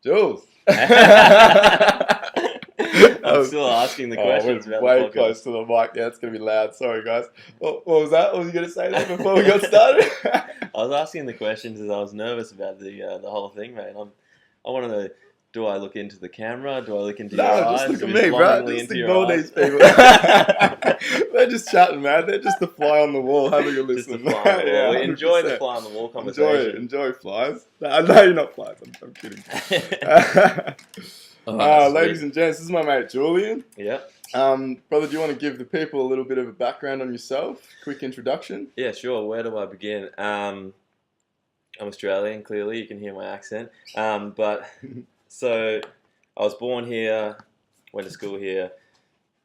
Jules. I'm still asking the questions. We're way close to the mic. Yeah, it's going to be loud. Sorry, guys. What was that? What was you going to say there before we got started? I was asking the questions as I was nervous about the whole thing, mate. I want to know, do I look into the camera? Do I look into your eyes? Just look at me, bro. Just ignore these people. They're just chatting, man. They're just the fly on the wall having a listen. Just the fly on the wall. Enjoy the fly on the wall conversation. Enjoy flies. No, you're not flies. I'm kidding. Ladies and gents, this is my mate Julian. Yeah. Brother, do you want to give the people a little bit of a background on yourself? Quick introduction. Yeah, sure. Where do I begin? I'm Australian, clearly. You can hear my accent. So I was born here, went to school here,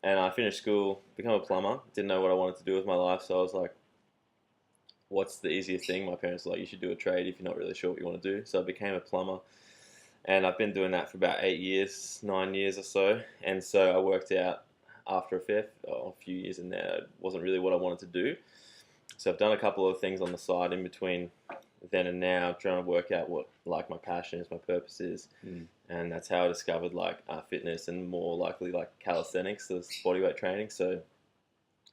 and I finished school, became a plumber. Didn't know what I wanted to do with my life, so I was like, what's the easiest thing? My parents were like, you should do a trade if you're not really sure what you want to do. So I became a plumber. And I've been doing that for about 9 years or so. And so I worked out after a few years in there, it wasn't really what I wanted to do. So I've done a couple of things on the side in between then and now, trying to work out what like my passion is, my purpose is. And that's how I discovered like fitness and more likely like calisthenics, the bodyweight training. So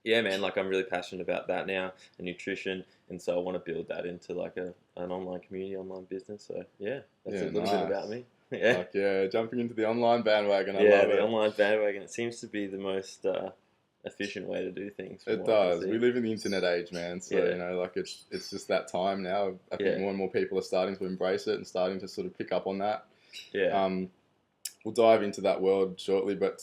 yeah, man, like I'm really passionate about that now, and nutrition. And so I want to build that into like an online community, online business. So yeah, that's a little bit about me. Yeah. Like, jumping into the online bandwagon. I love it. The online bandwagon. It seems to be the most efficient way to do things. It does. We live in the internet age, man. So you know, like it's just that time now. I think more and more people are starting to embrace it and starting to sort of pick up on that. Yeah. We'll dive into that world shortly, but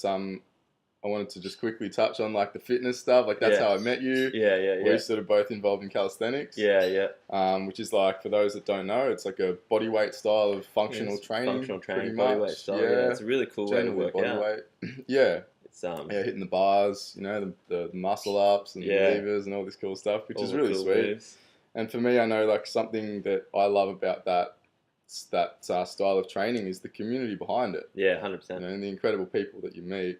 I wanted to just quickly touch on like the fitness stuff. Like that's how I met you. We're sort of both involved in calisthenics. Which is like, for those that don't know, it's like a bodyweight style of functional training. Bodyweight style. Yeah, it's a really cool way to work out. It's hitting the bars, you know, the muscle ups and the levers and all this cool stuff, which is really sweet. Moves. And for me, I know like something that I love about that style of training is the community behind it. Yeah, 100%. You know, and the incredible people that you meet.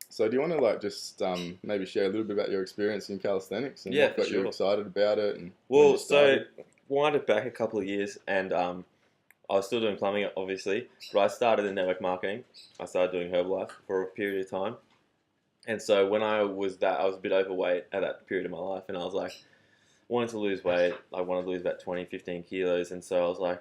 So do you want to like just maybe share a little bit about your experience in calisthenics and what got you excited about it? And so wind it back a couple of years, and I was still doing plumbing, obviously, but I started in network marketing. I started doing Herbalife for a period of time, and so when I was a bit overweight at that period of my life, and I was like, wanted to lose weight. I wanted to lose about 15 kilos, and so I was like,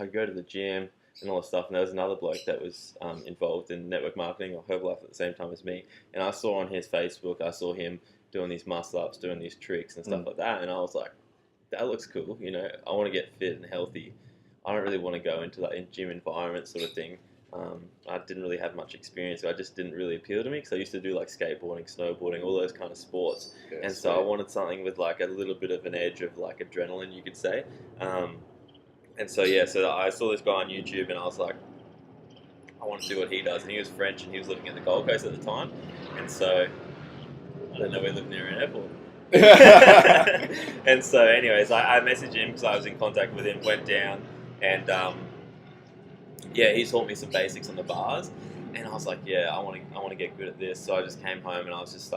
I go to the gym and all this stuff, and there was another bloke that was involved in network marketing or Herbalife at the same time as me, and I saw on his Facebook, I saw him doing these muscle ups, doing these tricks and stuff like that, and I was like, that looks cool, you know, I want to get fit and healthy. I don't really want to go into that gym environment sort of thing. I didn't really have much experience, so I just didn't really appeal to me, because I used to do like skateboarding, snowboarding, all those kind of sports, and so I wanted something with like a little bit of an edge of like adrenaline, you could say. And so so I saw this guy on YouTube, and I was like, I want to do what he does. And he was French, and he was living in the Gold Coast at the time. And so I don't know, we lived near an airport. And so, anyways, I messaged him because I was in contact with him. Went down, and he taught me some basics on the bars. And I was like, I want to get good at this. So I just came home, and I was just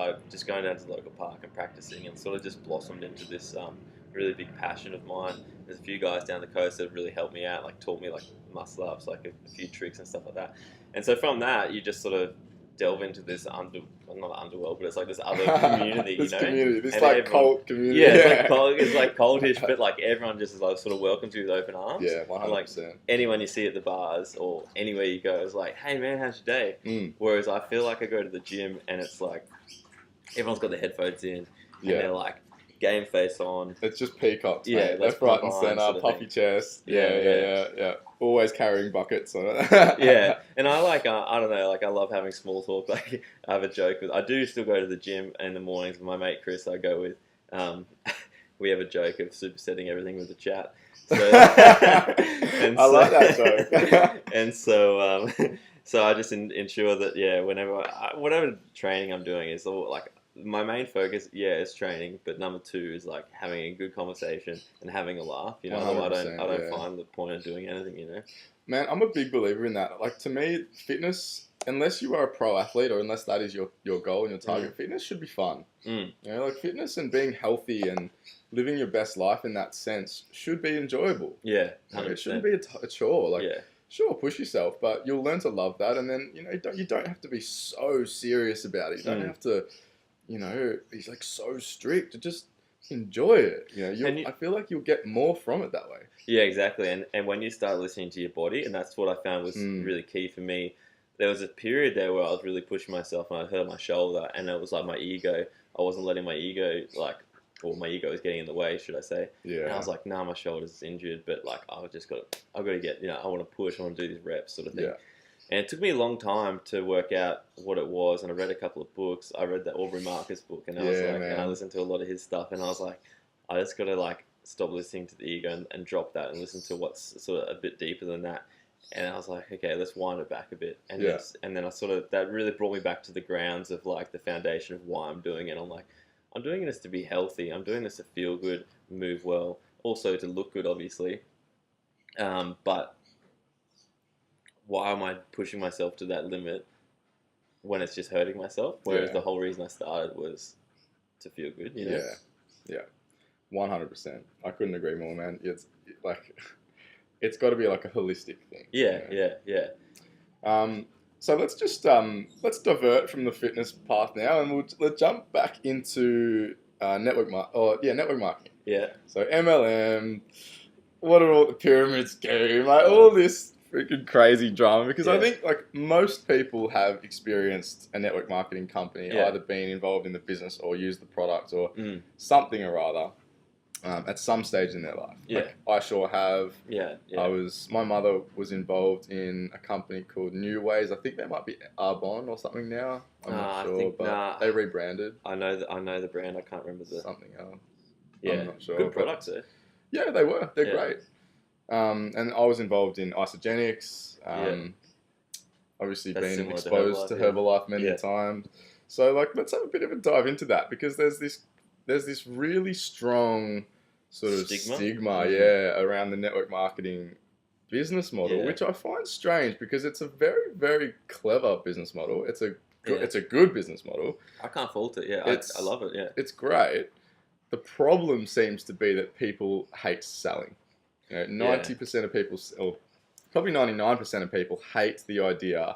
going down to the local park and practicing, and sort of just blossomed into this really big passion of mine. There's a few guys down the coast that have really helped me out, like taught me like muscle ups, like a few tricks and stuff like that. And so from that, you just sort of delve into this not underworld, but it's like this other community, this you know? Community, this like cult community. It's like cultish, but like everyone just is like sort of welcomed you with open arms. Yeah, 100%. And like anyone you see at the bars or anywhere you go is like, hey man, how's your day? Whereas I feel like I go to the gym and it's like everyone's got their headphones in and they're like, game face on. It's just peacocks, mate. Left, right, and centre, puffy chest. Yeah. Always carrying buckets on it. And I like, I don't know, like I love having small talk. Like I have a joke with, I do still go to the gym in the mornings with my mate Chris. I go with, we have a joke of supersetting everything with a chat. So, I like that joke. And so, so I just ensure that whenever whatever training I'm doing is all like. My main focus, is training, but number 2 is like having a good conversation and having a laugh. You know, I don't find the point of doing anything. You know, man, I'm a big believer in that. Like to me, fitness, unless you are a pro athlete or unless that is your goal and your target, fitness should be fun. You know, like fitness and being healthy and living your best life in that sense should be enjoyable. Yeah, like, it shouldn't be a chore. Like sure, push yourself, but you'll learn to love that. And then, you don't have to be so serious about it. You don't have to, be like so strict. Just enjoy it. I feel like you'll get more from it that way. Yeah, exactly. And when you start listening to your body, and that's what I found was really key for me. There was a period there where I was really pushing myself, and I hurt my shoulder, and it was like my ego. I wasn't letting my ego, my ego was getting in the way, should I say. Yeah. And I was like, nah, my shoulder's injured, but like, I've got to get, I want to push, I want to do these reps sort of thing. Yeah. And it took me a long time to work out what it was, and I read a couple of books. I read the Aubrey Marcus book, and I was like, and I listened to a lot of his stuff, and I was like, I just got to like stop listening to the ego and drop that and listen to what's sort of a bit deeper than that. And I was like, okay, let's wind it back a bit. And then I that really brought me back to the grounds of like the foundation of why I'm doing it. I'm like, I'm doing this to be healthy. I'm doing this to feel good, move well, also to look good, obviously. But why am I pushing myself to that limit when it's just hurting myself? Whereas the whole reason I started was to feel good, Yeah. 100%. I couldn't agree more, man. It's like, it's got to be like a holistic thing. Yeah. So let's just let's divert from the fitness path now, and let's jump back into network marketing. Yeah. So MLM, what are all the pyramid scheme, like all this freaking crazy drama? Because I think like most people have experienced a network marketing company, either been involved in the business or used the product or something or other. At some stage in their life. Yeah. Like, I sure have. Yeah. My mother was involved in a company called New Ways. I think they might be Arbonne or something now. I'm not sure, but they rebranded. I know the brand. I can't remember something else. Yeah. I'm not sure. Good products there. Yeah, they were. They're great. And I was involved in Isogenics. Obviously been exposed to Herbalife many times. So like, let's have a bit of a dive into that, because there's this really strong sort of stigma around the network marketing business model, which I find strange, because it's a very, very clever business model. It's a good business model. I can't fault it. Yeah, I love it. Yeah, it's great. The problem seems to be that people hate selling. 90% of people, or probably 99% of people, hate the idea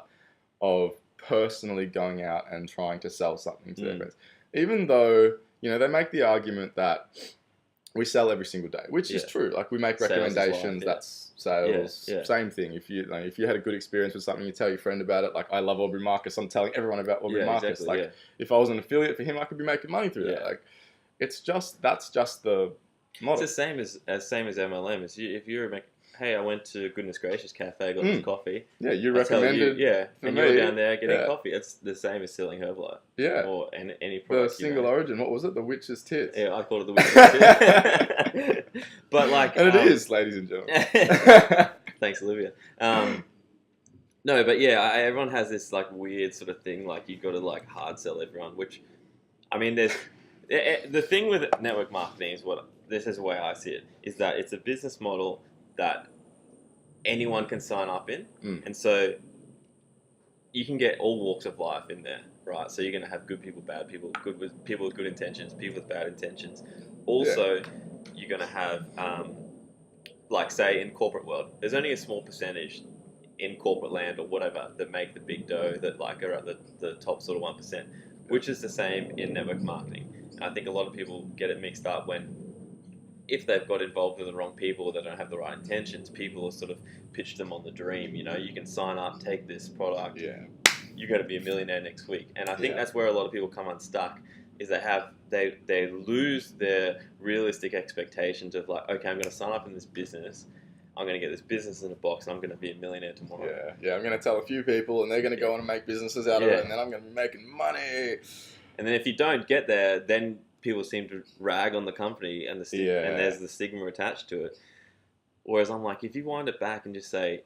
of personally going out and trying to sell something to their friends, even though they make the argument that we sell every single day, which is true. Like, we make recommendations, that's sales. Same thing. If you had a good experience with something, you tell your friend about it. Like, I love Aubrey Marcus, I'm telling everyone about Aubrey Marcus. Exactly, if I was an affiliate for him, I could be making money through that. Like, that's just the model. It's the same as MLM. If you're hey, I went to Goodness Gracious Cafe, got this coffee. Yeah, you recommended. And you were down there getting coffee. It's the same as selling Herbalife. Yeah. Or any product. The single origin. What was it? The witch's tits. Yeah, I called it the witch's tits. But like, and it is, ladies and gentlemen. Thanks, Olivia. No, but everyone has this like weird sort of thing. Like, you got to like hard sell everyone. Which, I mean, there's the thing with network marketing is this is the way I see it, is that it's a business model that anyone can sign up in. And so you can get all walks of life in there, right? So you're going to have good people, bad people, people with good intentions, people with bad intentions. Also, you're going to have, like, say, in corporate world, there's only a small percentage in corporate land or whatever that make the big dough, that like are at the top sort of 1%, which is the same in network marketing. And I think a lot of people get it mixed up if they've got involved with the wrong people, or they don't have the right intentions, people will sort of pitch them on the dream. You can sign up, take this product, you're going to be a millionaire next week. And I think that's where a lot of people come unstuck, is they lose their realistic expectations of like, okay, I'm going to sign up in this business, I'm going to get this business in a box, and I'm going to be a millionaire tomorrow. Yeah, I'm going to tell a few people, and they're going to go on and make businesses out of it, and then I'm going to be making money. And then if you don't get there, then people seem to rag on the company, and and there's the stigma attached to it. Whereas I'm like, if you wind it back and just say,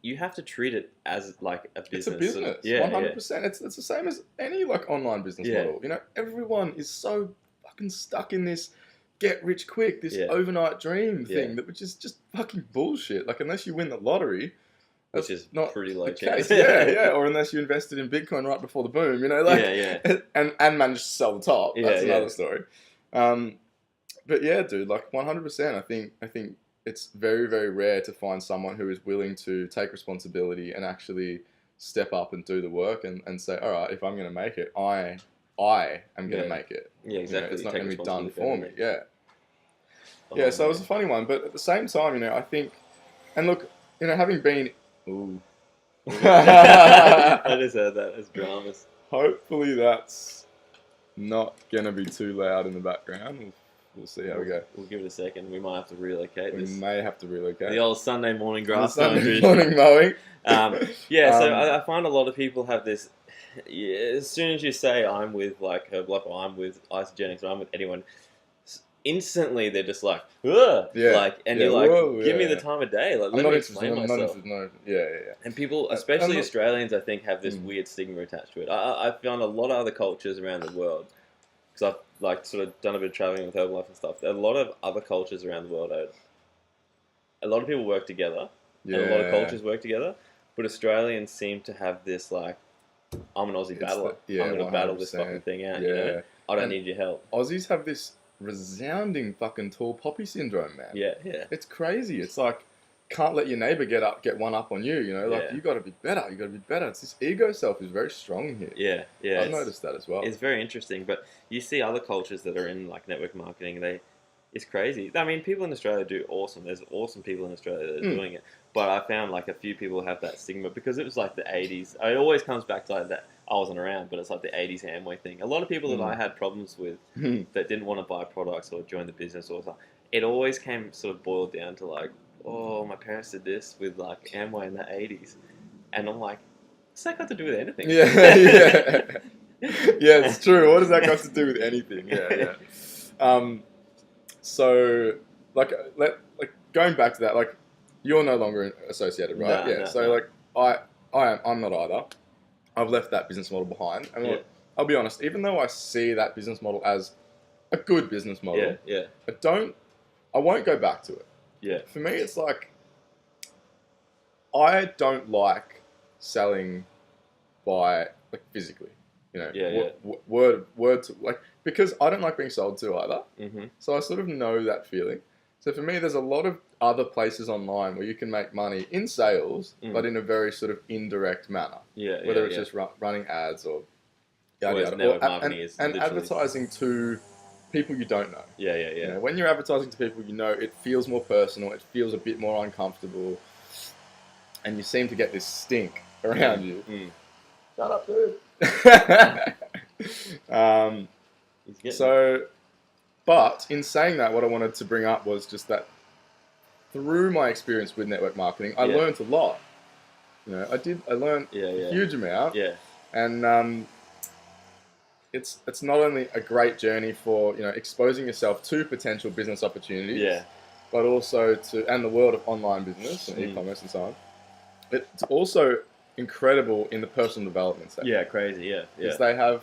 you have to treat it as like a business. It's a business. 100%. It's the same as any like online business model. Everyone is so fucking stuck in this get rich quick, this overnight dream thing, which is just fucking bullshit. Like, unless you win the lottery, which is not pretty low chance. Or unless you invested in Bitcoin right before the boom, and managed to sell the top. That's another story. But yeah, dude, like 100%. I think it's very, very rare to find someone who is willing to take responsibility and actually step up and do the work and say, all right, if I'm going to make it, I am going to make it. Yeah, exactly. It's not going to be done for me. Yeah. Yeah, so it was a funny one. But at the same time, I think, and look, having been... Ooh. I just heard that as dramas. Hopefully that's not going to be too loud in the background. We'll see how we go. We'll give it a second. We might have to relocate this. We may have to relocate. The old Sunday morning grass Sunday morning mowing. So I find a lot of people have this... as soon as you say, I'm with like Herbalife, or I'm with Isogenics, or I'm with anyone... instantly they're just like, ugh! You're like, whoa, give me the time of day. Like, let me explain myself. And people, especially Australians, I think, have this weird stigma attached to it. I found a lot of other cultures around the world, because I've like sort of done a bit of traveling with Herbalife and stuff. A lot of other cultures around the world, a lot of people work together, and a lot of cultures work together. But Australians seem to have this like, I'm an Aussie battler. I'm going to battle this fucking thing out. I don't need your help. Aussies have this resounding fucking tall poppy syndrome, man. Yeah. It's crazy. It's like, can't let your neighbour get one up on you, Like, you got to be better. You got to be better. It's this ego self is very strong here. Yeah. I've noticed that as well. It's very interesting, but you see other cultures that are in like network marketing. It's crazy. I mean, people in Australia do awesome. There's awesome people in Australia that are doing it, but I found like a few people have that stigma because it was like the 80s. It always comes back to like that. I wasn't around, but it's like the 80s Amway thing. A lot of people that I had problems with that didn't want to buy products or join the business or something, it always came sort of boiled down to like, oh, my parents did this with like Amway in the 80s. And I'm like, what's that got to do with anything? Yeah, it's true. What does that got to do with anything? Yeah. So, like going back to that, like, you're no longer associated, right? So, like, I'm not either. I've left that business model behind. And look, I'll be honest, even though I see that business model as a good business model, I won't go back to it. Yeah. For me, it's like, I don't like selling by, like, physically, word to, like, because I don't like being sold to either. Mm-hmm. So I sort of know that feeling. So for me, there's a lot of other places online where you can make money in sales, but in a very sort of indirect manner. Whether it's just running ads or yada yada. And advertising to people you don't know. When you're advertising to people you know, it feels more personal, it feels a bit more uncomfortable, and you seem to get this stink around you. Shut up, dude. But in saying that, what I wanted to bring up was just that through my experience with network marketing, I learned a lot. I learned a huge amount. And it's not only a great journey for exposing yourself to potential business opportunities, but also and the world of online business and e-commerce and so on. It's also incredible in the personal development sector. Yeah, crazy. Because they have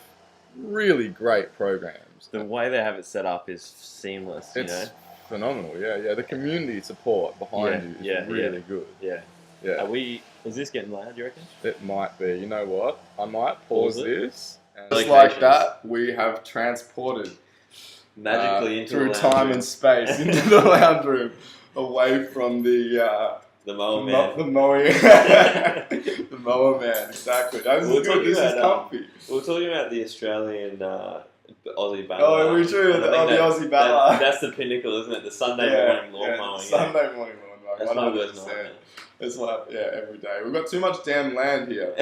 really great programs. The way they have it set up is seamless. It's phenomenal. Yeah. The community support behind you is really good. Yeah. Is this getting loud, do you reckon? It might be. You know what? I might pause this. And just like that, we have transported magically into through time and space into the lounge room, away from the mower man. The mower man, exactly. This is comfy. We're talking about the Australian Aussie battler. Oh, we're true. The Aussie battler. That's the pinnacle, isn't it? The Sunday morning lawn mowing. Sunday morning lawn mowing. That's my worst nightmare. It's like, every day. We've got too much damn land here.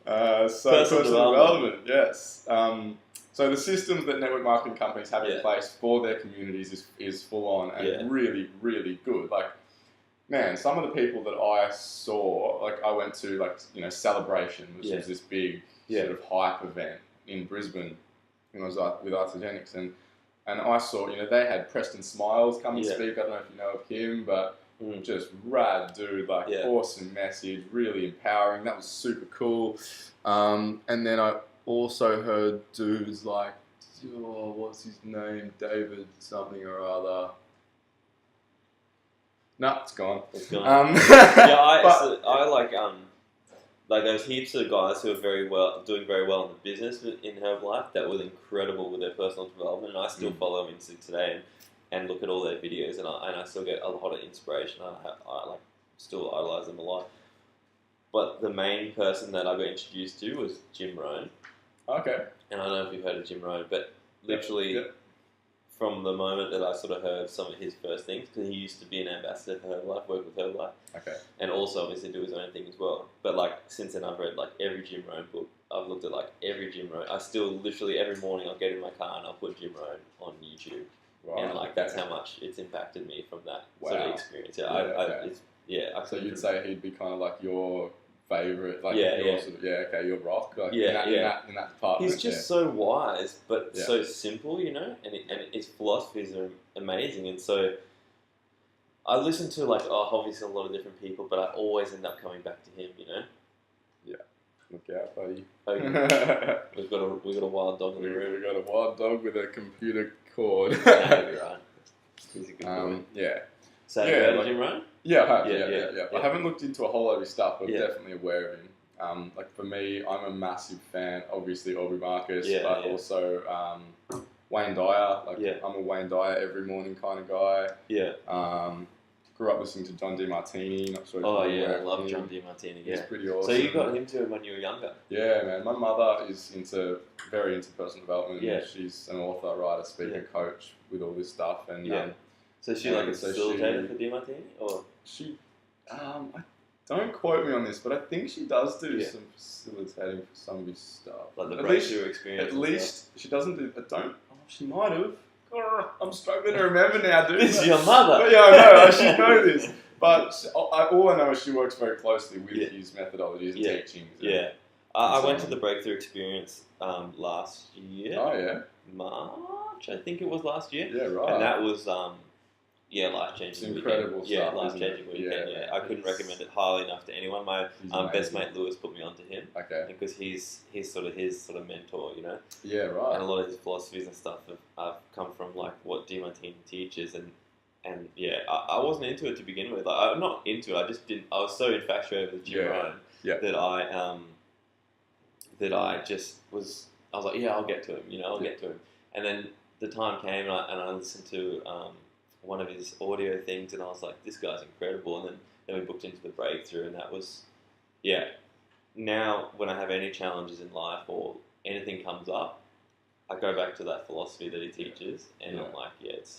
Personal development, yes. So the systems that network marketing companies have in place for their communities is full on and really, really good. Like, man, some of the people that I saw, like I went to Celebration, which is this big sort of hype event in Brisbane when I was with Isogenics, and I saw, they had Preston Smiles come and speak. I don't know if you know of him, but just rad dude, awesome message, really empowering. That was super cool. And then I also heard dudes like, what's his name? David something or other. No, it's gone. I like those heaps of guys who are doing very well in the business in Herbalife that was incredible with their personal development, and I still follow them today. and look at all their videos, and I still get a lot of inspiration. I like still idolize them a lot. But the main person that I got introduced to was Jim Rohn. Okay. And I don't know if you've heard of Jim Rohn, but literally from the moment that I sort of heard some of his first things, because he used to be an ambassador for Herbalife, work with Herbalife. Okay. And also obviously do his own thing as well. But like since then I've read like every Jim Rohn book. I've looked at like every Jim Rohn. I still literally every morning I'll get in my car and I'll put Jim Rohn on YouTube. Wow. And like that's how much it's impacted me from that sort of experience. So you'd say he'd be kind of like your favourite, like your rock, like in that department. He's just so wise, but so simple, you know, and his philosophies are amazing. And so I listen to like obviously a lot of different people, but I always end up coming back to him, you know. Yeah, look out, buddy. We've got a wild dog in the room. We've got a wild dog with a computer cord. Right. He's a good boy. Yeah. So you heard of Jim Rohn? Yeah, I have. I haven't looked into a whole lot of his stuff, but I'm definitely aware of him. Like for me, I'm a massive fan, obviously Aubrey Marcus, but also Wayne Dyer. Like I'm a Wayne Dyer every morning kind of guy. Yeah. Grew up listening to John DeMartini. Not sure. I love John DeMartini. Yeah, he's pretty awesome. So you got him too when you were younger? Yeah, man. My mother is very into personal development. Yeah. She's an author, writer, speaker, coach with all this stuff, and So she like a facilitator for DeMartini, or she? Don't quote me on this, but I think she does do some facilitating for some of his stuff. Like the breakthrough experience. At least she doesn't do. She might have. I'm struggling to remember now, dude. It's your mother. But yeah, I know. I should know this. But all I know is she works very closely with his methodologies and teachings. I went to the breakthrough experience last year. Oh yeah. March, I think it was last year. Yeah, right. And that was life-changing. It's incredible stuff. Yeah, life-changing weekend. Yeah, I couldn't recommend it highly enough to anyone. My best mate Lewis put me onto him. Okay. Because he's sort of mentor, you know. Yeah, right. And a lot of his philosophies and stuff have come from like what DeMartini teaches, and I wasn't into it to begin with. Like, I'm not into it. I just didn't. I was so infatuated with Jim Rohn that I just was. I was like, I'll get to him. You know, I'll get to him. And then the time came, and I listened to one of his audio things, and I was like, this guy's incredible. And then we booked into the breakthrough, and that was, now when I have any challenges in life or anything comes up, I go back to that philosophy that he teaches, and I'm like, it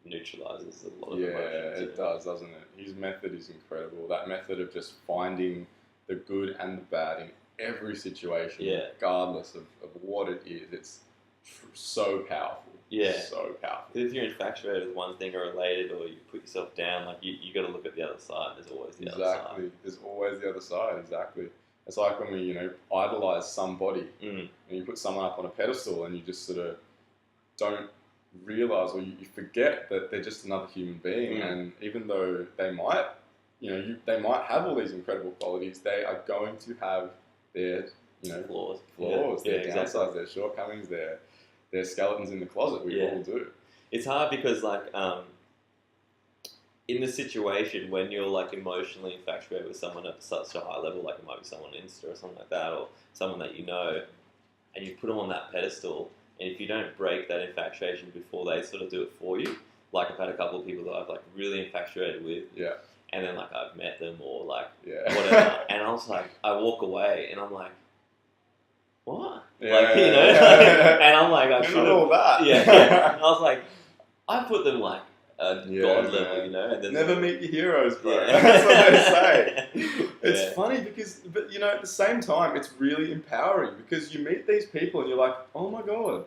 neutralizes a lot of emotions. Yeah, it does, doesn't it? His method is incredible. That method of just finding the good and the bad in every situation, regardless of what it is, it's so powerful. Yeah. So powerful. If you're infatuated with one thing or related, or you put yourself down, like you got to look at the other side. There's always the other side. Exactly. There's always the other side. Exactly. It's like when we, idolize somebody, and you put someone up on a pedestal, and you just sort of don't realize, or you forget that they're just another human being. And even though they might, they might have all these incredible qualities, they are going to have their, flaws, their downsides, their shortcomings, their skeletons in the closet. We all do. It's hard because, like, in the situation when you're like emotionally infatuated with someone at such a high level, like it might be someone on Insta or something like that, or someone that you know, and you put them on that pedestal, and if you don't break that infatuation before they sort of do it for you, like I've had a couple of people that I've like really infatuated with, and then like I've met them or like whatever, and I was like, I walk away and I'm like, what? And I'm like, I should have all that. And I was like, I put them like a god level, and then never meet your heroes, bro. That's what they say. It's funny because, but at the same time, it's really empowering because you meet these people and you're like, oh my god,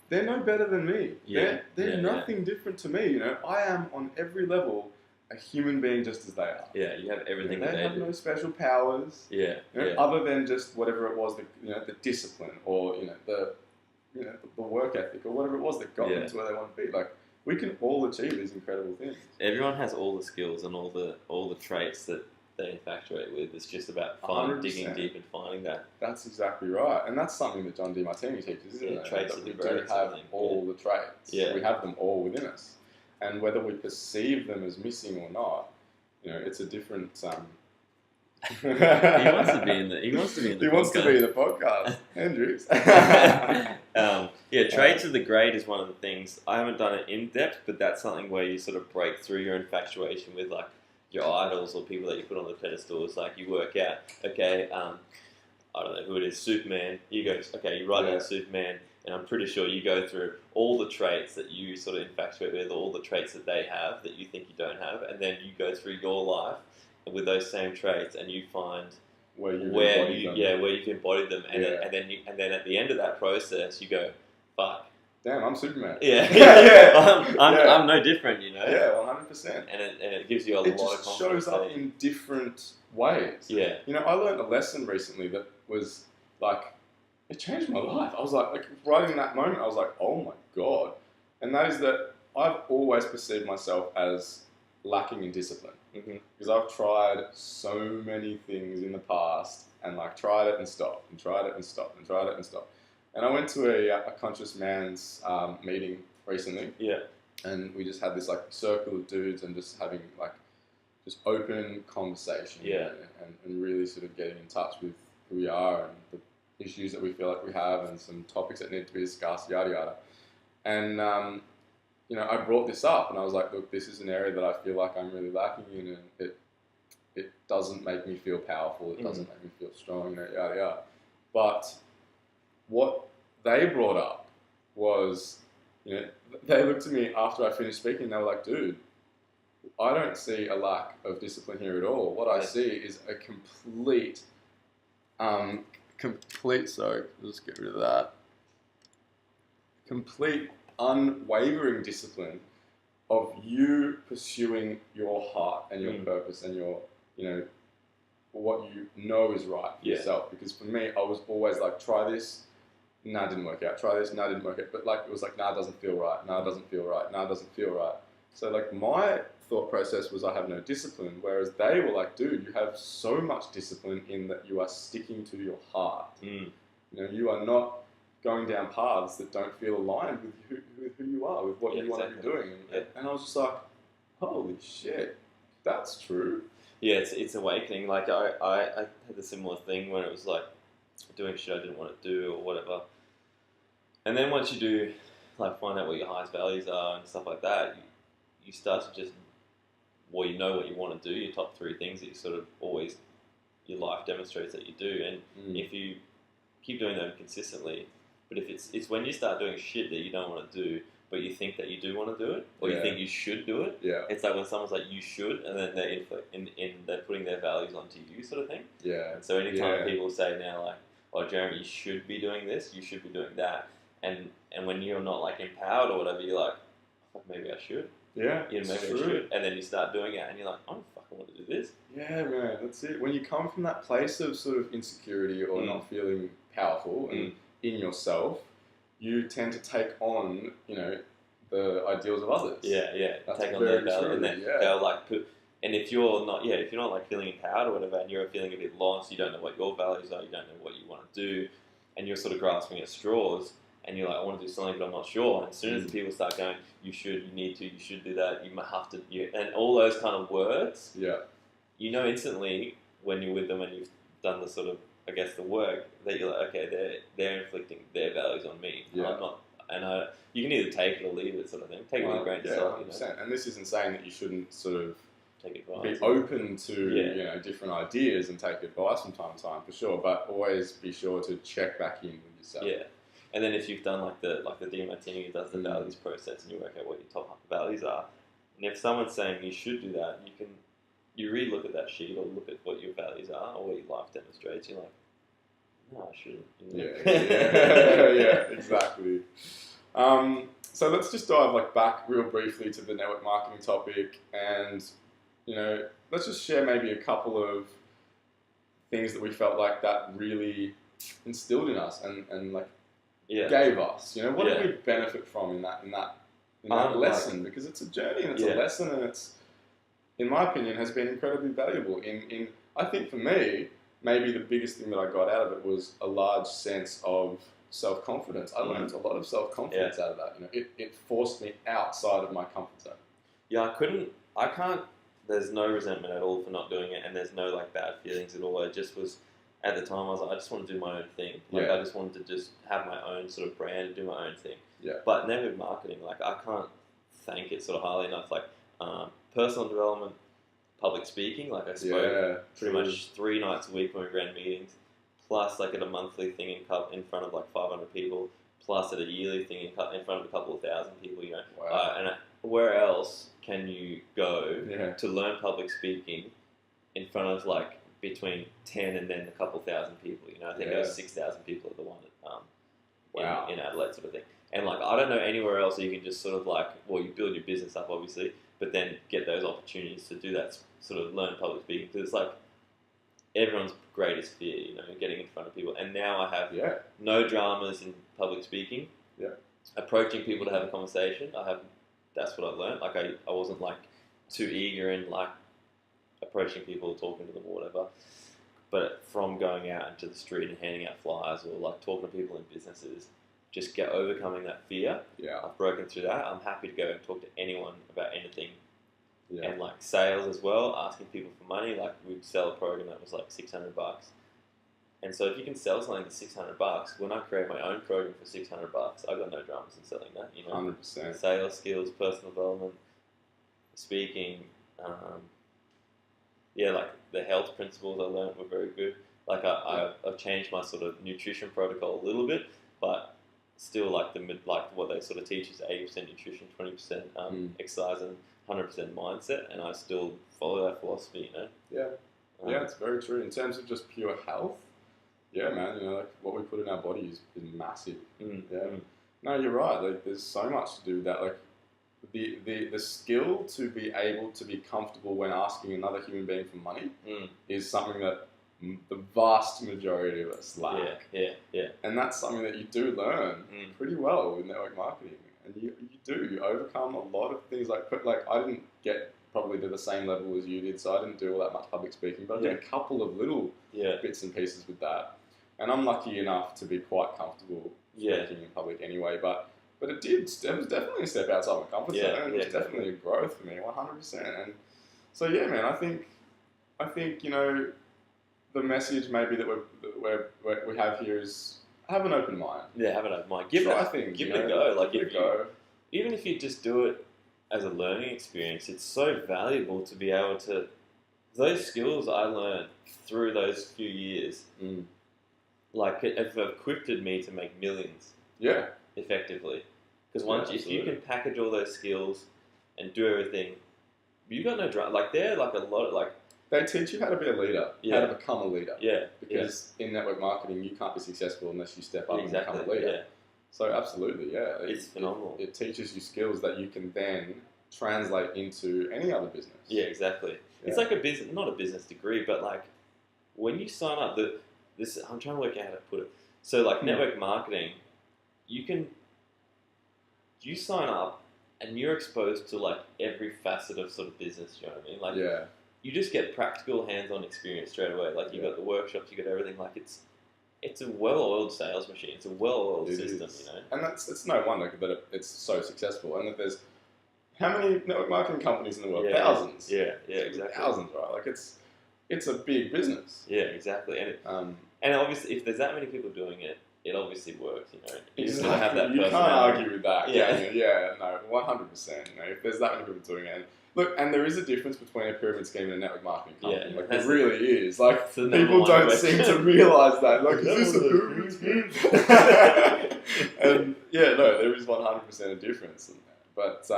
they're no better than me. They're nothing different to me. I am on every level a human being just as they are. Yeah, you have everything. They have no special powers. Other than just whatever it was, the discipline or the work ethic or whatever it was that got them to where they want to be. Like we can all achieve these incredible things. Everyone has all the skills and all the traits that they infatuate with. It's just about digging deep and finding that. That's exactly right, and that's something that John DeMartini teaches, isn't it? Traits that we do have all the traits. We have them all within us. And whether we perceive them as missing or not, it's a different He wants to be in the. He wants to be in the. He wants to be in the podcast, Andrews. Traits of the great is one of the things. I haven't done it in depth, but that's something where you sort of break through your infatuation with like your idols or people that you put on the pedestals. Like you work out, okay, I don't know who it is, Superman. You go, okay, you write down Superman, and I'm pretty sure you go through all the traits that you sort of infatuate with, all the traits that they have that you think you don't have, and then you go through your life with those same traits, and you find where you've embodied them, and then at the end of that process, you go, fuck. Damn, I'm Superman. I'm no different, you know. Yeah, 100%. And it gives you a lot of confidence. It just shows up in different ways. Yeah. You know, I learned a lesson recently that was like, it changed my life. I was like right in that moment, I was like, oh my God. And that is that I've always perceived myself as lacking in discipline. Because I've tried so many things in the past and like tried it and stopped and tried it and stopped and tried it and stopped. And I went to a conscious man's meeting recently. Yeah. And we just had this like circle of dudes and just having like just open conversation. Yeah. And really sort of getting in touch with who we are and the issues that we feel like we have and some topics that need to be discussed, yada yada. And you know, I brought this up and I was like, look, this is an area that I feel like I'm really lacking in, and it doesn't make me feel powerful. It doesn't make me feel strong, yada yada. But what they brought up was, you know, they looked at me after I finished speaking and they were like, dude, I don't see a lack of discipline here at all. What I see is a complete, sorry, let's get rid of that. Complete unwavering discipline of you pursuing your heart and your purpose and your, you know, what you know is right for yourself. Because for me, I was always like, try this, nah, it didn't work out. Try this, nah, it didn't work out. But like, it was like, nah, it doesn't feel right. Nah, it doesn't feel right. Nah, it doesn't feel right. So like my thought process was I have no discipline, whereas they were like, dude, you have so much discipline in that you are sticking to your heart. You know, you are not going down paths that don't feel aligned with who you are, with what you want to be doing. And I was just like, holy shit, that's true. Yeah, it's awakening. Like I had a similar thing when it was like doing shit I didn't want to do or whatever. And then once you do, like, find out what your highest values are and stuff like that, you start to just, well, you know what you want to do, your top 3 things that you sort of always, your life demonstrates that you do. And if you keep doing them consistently, but if it's when you start doing shit that you don't want to do, but you think that you do want to do it, or you think you should do it. Yeah. It's like when someone's like, you should, and then they're putting their values onto you, sort of thing. Yeah. And so anytime people say now, like, oh, Jeremy, you should be doing this, you should be doing that, and when you're not like empowered or whatever, you're like, fuck, maybe I should. Yeah. You know, maybe I should. And then you start doing it, and you're like, I don't fucking want to do this. Yeah, man, that's it. When you come from that place of sort of insecurity or not feeling powerful and in yourself, you tend to take on, you know, the ideals of others. Yeah, yeah. That's take on their value, and then they'll like put. And if you're not like feeling empowered or whatever, and you're feeling a bit lost, you don't know what your values are, you don't know what you want to do, and you're sort of grasping at straws, and you're like, I want to do something, but I'm not sure. And as soon as the people start going, you should, you need to, you should do that, you have to, and all those kind of words, you know instantly when you're with them and you've done the sort of, I guess, the work, that you're like, okay, they're inflicting their values on me. Yeah. I'm not, and you can either take it or leave it, sort of thing. Take it with a grain of salt. 100%. You know? And this isn't saying that you shouldn't sort of be open to you know, different ideas and take advice from time to time, for sure. But always be sure to check back in with yourself. Yeah. And then if you've done like the DMT who does the values process and you work out what your top values are, and if someone's saying you should do that, you re-look at that sheet or look at what your values are or what your life demonstrates. You're like, no, I shouldn't. You know? Yeah, exactly. So let's just dive like back real briefly to the network marketing topic, and you know, let's just share maybe a couple of things that we felt like that really instilled in us and like gave us. You know, what did we benefit from in that lesson? Because it's a journey and it's a lesson, and it's, in my opinion, has been incredibly valuable. In I think for me, maybe the biggest thing that I got out of it was a large sense of self-confidence. I learned a lot of self-confidence out of that. You know, it forced me outside of my comfort zone. Yeah, I can't there's no resentment at all for not doing it, and there's no like bad feelings at all. It just was, at the time I was like, I just want to do my own thing. Like I just wanted to just have my own sort of brand and do my own thing. Yeah. But network marketing, like I can't thank it sort of highly enough. Like personal development, public speaking, like I spoke pretty much 3 nights a week when we ran meetings, plus like at a monthly thing in front of like 500 people, plus at a yearly thing in front of a couple of thousand people, you know. Wow. And where else can you go to learn public speaking in front of like between 10 and then a couple thousand people, you know. I think there was 6,000 people at the one in Adelaide sort of thing. And like, I don't know anywhere else that you can just sort of like, well, you build your business up obviously, but then get those opportunities to do that, sort of learn public speaking. Because it's like everyone's greatest fear, you know, getting in front of people. And now I have no dramas in public speaking. Yeah. Approaching people to have a conversation. That's what I learned. Like I wasn't like too eager in like approaching people, talking to them or whatever. But from going out into the street and handing out flyers or like talking to people in businesses, just overcoming that fear. Yeah. I've broken through that. I'm happy to go and talk to anyone about anything. Yeah. And like sales as well, asking people for money. Like we'd sell a program that was like $600. And so if you can sell something for $600, when I create my own program for $600, I've got no dramas in selling that, you know. 100%. Sales skills, personal development, speaking, like the health principles I learned were very good. Like I've changed my sort of nutrition protocol a little bit, but still like what they sort of teach is 80% nutrition, 20% exercise, and 100% mindset, and I still follow that philosophy, you know. Yeah, it's very true. In terms of just pure health, yeah, man, you know, like what we put in our body is massive. No, you're right. Like, there's so much to do with that. Like, the skill to be able to be comfortable when asking another human being for money is something that the vast majority of us lack. Yeah. And that's something that you do learn pretty well with network marketing. And you overcome a lot of things. Like I didn't get probably to the same level as you did, so I didn't do all that much public speaking, but I did a couple of little bits and pieces with that. And I'm lucky enough to be quite comfortable speaking in public anyway, but it was definitely a step outside my comfort zone, and it was definitely a growth for me, 100%. And so yeah, man, I think you know, the message maybe that we have here is have an open mind. Yeah, have an open mind. Give it a go. Like even if you just do it as a learning experience, it's so valuable to be able to. Those skills I learned through those few years, like have equipped me to make millions. Yeah. Effectively, because if you can package all those skills and do everything, you got no drama. Like they're like a lot of like. They teach you how to be a leader, how to become a leader. Yeah. Because in network marketing, you can't be successful unless you step up and become a leader. Yeah. So absolutely, it's phenomenal. It teaches you skills that you can then translate into any other business. Yeah, exactly. Yeah. It's like a business, not a business degree, but like when you sign up, I'm trying to work out how to put it. So like network marketing, you sign up and you're exposed to like every facet of sort of business. You know what I mean? Like you just get practical hands-on experience straight away. Like you got the workshops, you got everything. Like it's a well-oiled sales machine. It's a well-oiled system, you know. And it's no wonder that it's so successful. And that there's how many network marketing companies in the world? Thousands. Yeah, exactly. Thousands, right? Like it's a big business. Yeah, exactly. And and obviously, if there's that many people doing it, it obviously works. You know, you just gotta have that. You can't argue with that. Yeah, no, 100%. You know, if there's that many people doing it. Look, and there is a difference between a pyramid scheme and a network marketing company. Like, there really is. Like, people don't seem to realise that. Like, is this a pyramid scheme? And, there is 100% a difference. But,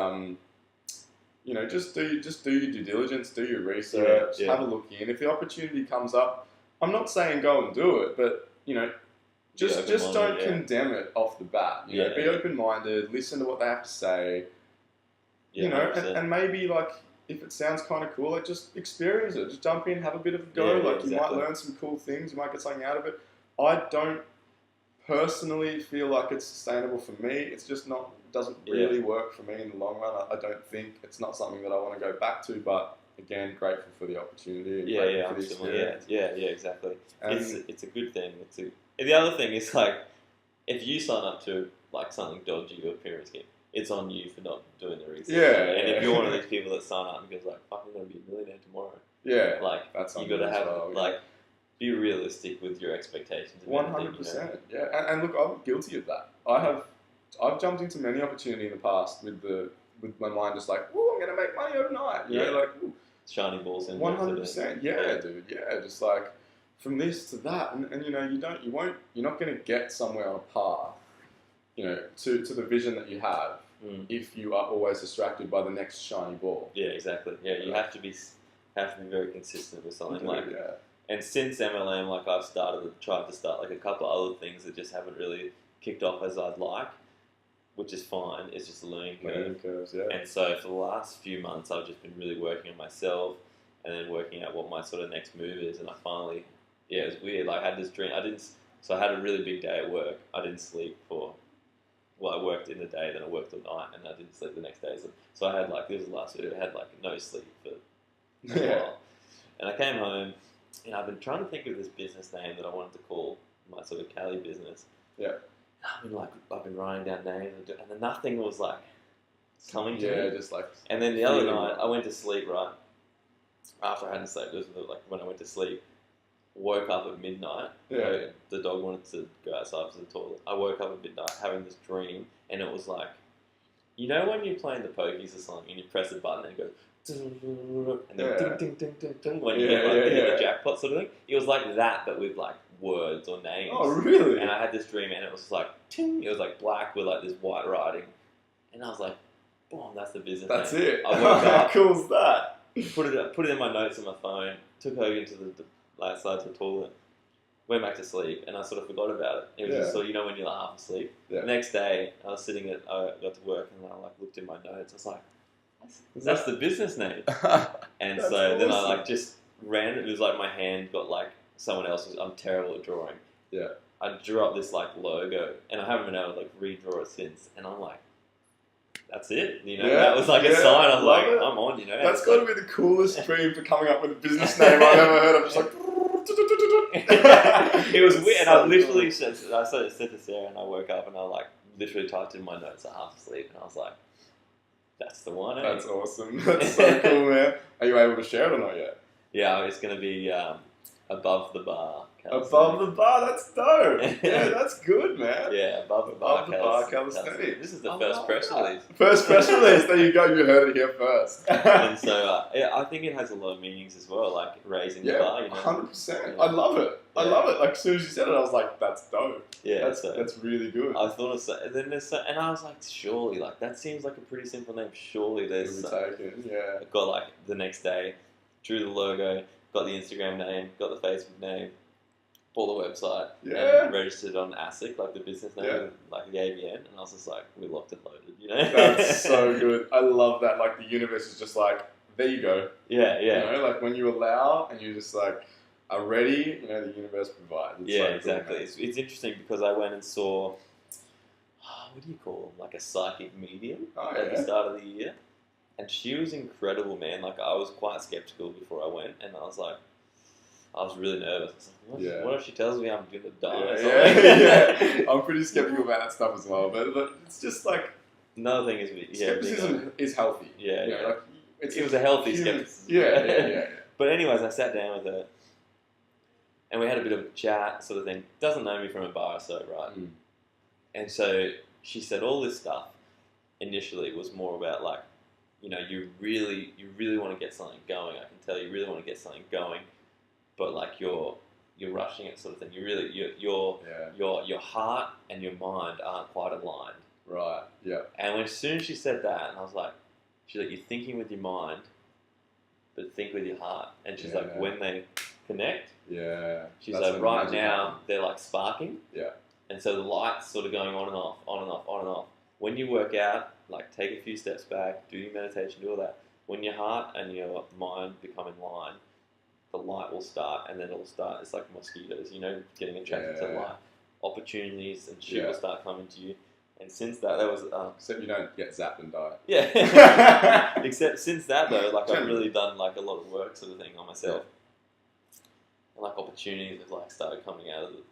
you know, just do your due diligence, do your research, have a look in. If the opportunity comes up, I'm not saying go and do it, but, you know, just don't condemn it off the bat. You know, be open-minded, listen to what they have to say. You know, and maybe, like, if it sounds kind of cool, like, just experience it. Just jump in, have a bit of a go. You might learn some cool things. You might get something out of it. I don't personally feel like it's sustainable for me. It's just doesn't really work for me in the long run. I don't think it's not something that I want to go back to, but, again, grateful for the opportunity. And for the experience. Yeah, exactly. It's a good thing. The other thing is, like, if you sign up to, like, something dodgy or pyramid scheme, it's on you for not doing the research. And if you're one of these people that sign up and goes like, "Fuck, I'm going to be a millionaire tomorrow." Like that's you got to have like be realistic with your expectations. 100%. And look, I'm guilty of that. I've jumped into many opportunity in the past with my mind just like, "Oh, I'm going to make money overnight." You know, like ooh, shiny balls in 100%. Dude. Yeah, just like from this to that, and you know, you're not going to get somewhere on a path, you know, to the vision that you have if you are always distracted by the next shiny ball. Yeah, exactly. Yeah, you have to be very consistent with something And since MLM, like I've tried to start like a couple of other things that just haven't really kicked off as I'd like, which is fine. It's just a learning curve. And so for the last few months, I've just been really working on myself and then working out what my sort of next move is. And I finally, it was weird. Like I had this dream. I had a really big day at work. I didn't sleep I worked in the day, then I worked all night, and I didn't sleep the next day. So I had this was the last week, I had no sleep for a while. And I came home, and I've been trying to think of this business name that I wanted to call my sort of Cali business. Yeah. I've been writing down names, and then nothing was coming to me. Yeah, just like. And then the other night, I went to sleep. Right after I hadn't slept, this was when I went to sleep. Woke up at midnight. Yeah. The dog wanted to go outside to the toilet. I woke up at midnight having this dream, and it was like, you know, when you're playing the pokies or something, and you press a button and it goes, and then ding ding ding ding ding when you get the jackpot sort of thing. It was like that, but with words or names. Oh, really? And I had this dream, and it was ting. It was black with this white writing, and I was like, boom, that's the business. That's name. it. I woke up, how cool's that? Put it in my notes on my phone. Took her into the outside to the toilet. Went back to sleep, and I sort of forgot about it. It was just you know when you're half asleep. The next day, I was sitting I got to work, and I looked in my notes. I was like, that's the business name. And so awesome. Then I just ran. It was my hand got someone else's. I'm terrible at drawing. Yeah. I drew up this logo, and I haven't been able to redraw it since. And I'm like, that's it. You know, that was a sign. I was like, it. I'm on. You know, that's got to be the coolest dream for coming up with a business name I've ever heard. I'm just like. It was weird, and I literally said to Sarah, and I woke up and I literally typed in my notes at half asleep, and I was like, "That's the one." Eh? That's awesome. That's so cool, man. Are you able to share it or not yet? Yeah, it's going to be above the bar. Above the bar, that's dope. Yeah, that's good, man. Yeah, above the bar calisthenics. This is the first press release. First press release. There you go. You heard it here first. And so I think it has a lot of meanings as well, like raising the bar. 100%. I love it. I love it. As soon as you said it, I was like, "That's dope." Yeah, that's really good. I thought so. And then and I was like, surely, that seems like a pretty simple name. Surely there's. It'll be taken. Yeah. I got the next day, drew the logo, got the Instagram name, got the Facebook name. Bought the website and registered on ASIC, the business name, the ABN, and I was just we're locked and loaded, you know? That's so good. I love that. The universe is just there you go. Yeah. You know, when you allow and you just are ready, you know, the universe provides. It's exactly. Cool, it's interesting because I went and saw, what do you call them? A psychic medium at the start of the year, and she was incredible, man. I was quite skeptical before I went, and I was really nervous. I was what if she tells me I'm going to die? Yeah. I'm pretty skeptical about that stuff as well. But it's just another thing is skepticism is healthy. Yeah, you know, it was a healthy skepticism. Yeah. But anyways, I sat down with her, and we had a bit of a chat, sort of thing. Doesn't know me from a bar, so right. And so she said all this stuff. Initially, was more about you know, you really want to get something going. I can tell you really want to get something going. But you're rushing it, sort of thing. You really your heart and your mind aren't quite aligned. Right. Yeah. And as soon as she said that, and I was like, she's like, you're thinking with your mind, but think with your heart. And she's like, when they connect, she's right now they're sparking. Yeah. And so the light's sort of going on and off, on and off, on and off. When you work out, take a few steps back, do your meditation, do all that. When your heart and your mind become in line, the light will start, and then it'll start. It's like mosquitoes, you know, getting attracted to light. Opportunities and shit will start coming to you. And since that was... except you don't get zapped and die. Yeah. Except since that, though, I've really done, a lot of work sort of thing on myself. And, opportunities have, started coming out of it.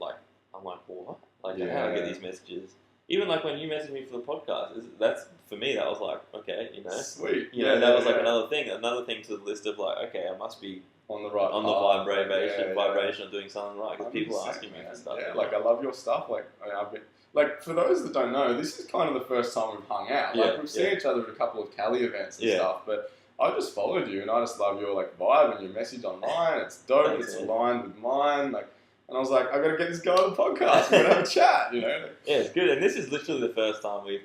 I'm like, what? How do I get these messages? even like when you messaged me for the podcast, that's for me. That was like, okay, sweet. That was like another thing to the list of like, okay, I must be on the right, on the vibration of doing something right, because people are asking me for stuff. Yeah, like I love your stuff. Like I've been, like for those that don't know, this is kind of the first time we've hung out. Like we've seen each other at a couple of Cali events and stuff, but I just followed you and I just love your like vibe and your message online. It's dope. Thanks, it's aligned with mine. Like, and I was like, I got to get this guy on the podcast. We're gonna have a chat. Yeah, it's good. And this is literally the first time we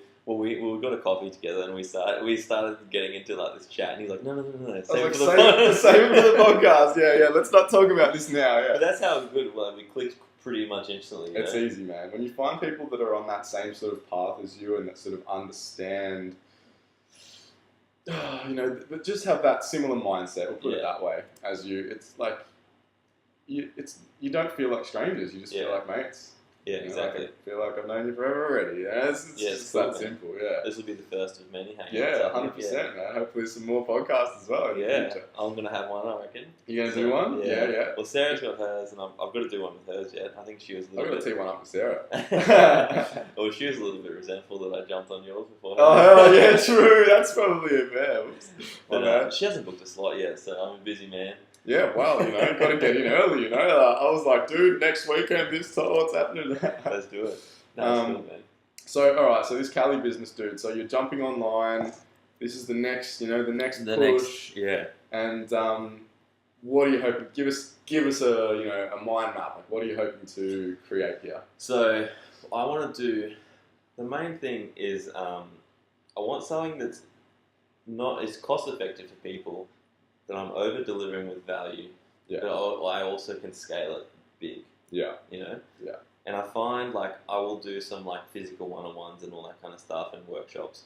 got a coffee together and we started getting into like this chat, and he's like, no, save it for the podcast. Yeah, let's not talk about this now. Yeah, but that's how good. Like, we clicked pretty much instantly. It's easy, man. When you find people that are on that same sort of path as you and that sort of understand, that just have that similar mindset. We'll put it that way as you. It's like you don't feel like strangers. You just feel like mates. Yeah, exactly. Like, I feel like I've known you forever already. Yeah, it's just cool, that simple. Yeah, this will be the first of many hangouts. Yeah, 100%, man. Hopefully, some more podcasts as well. I'm gonna have one. I reckon. You gonna do one? Yeah. Well, Sarah's got hers, and I've got to do one with hers yet. I think she was. I've got to tee one up with Sarah. Well, she was a little bit resentful that I jumped on yours before. Oh, yeah, true. That's probably it, man. But she hasn't booked a slot yet, so I'm a busy man. Yeah, well, you've got to get in early, I was like, dude, next weekend, what's happening? Let's do it. That's cool, man. So, all right, so this Cali business, dude, so you're jumping online. This is the next push. And what are you hoping? Give us a mind map. Like, what are you hoping to create here? So, I want to do, the main thing is I want something that's not as cost effective for people, that I'm over delivering with value, but I also can scale it big. Yeah. And I find like I will do some like physical one-on-ones and all that kind of stuff and workshops,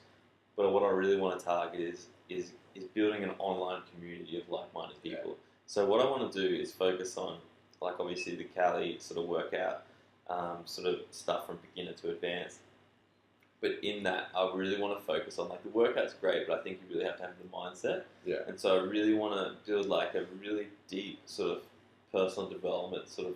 but what I really want to target is building an online community of like-minded people. So what I want to do is focus on like obviously the Cali sort of workout, sort of stuff from beginner to advanced. But in that, I really want to focus on, like, the workout's great, but I think you really have to have the mindset. Yeah. And so I really want to build, like, a really deep sort of personal development sort of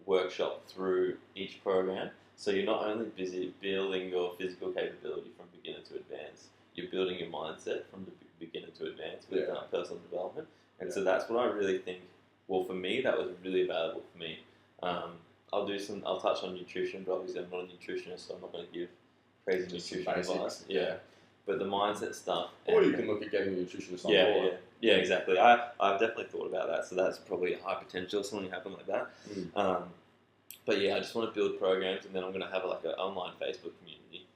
workshop through each program. So you're not only busy building your physical capability from beginner to advanced, you're building your mindset from the beginner to advanced with personal development. And so that's what I really think, well, for me, that was really valuable for me. I'll touch on nutrition, but obviously I'm not a nutritionist, so I'm not going to give crazy nutrition advice. Yeah. But the mindset stuff. Or you can look at getting a nutritionist on board. Yeah, exactly. I've definitely thought about that. So that's probably a high potential, something happen like that. But yeah, I just want to build programs, and then I'm going to have like an online Facebook community.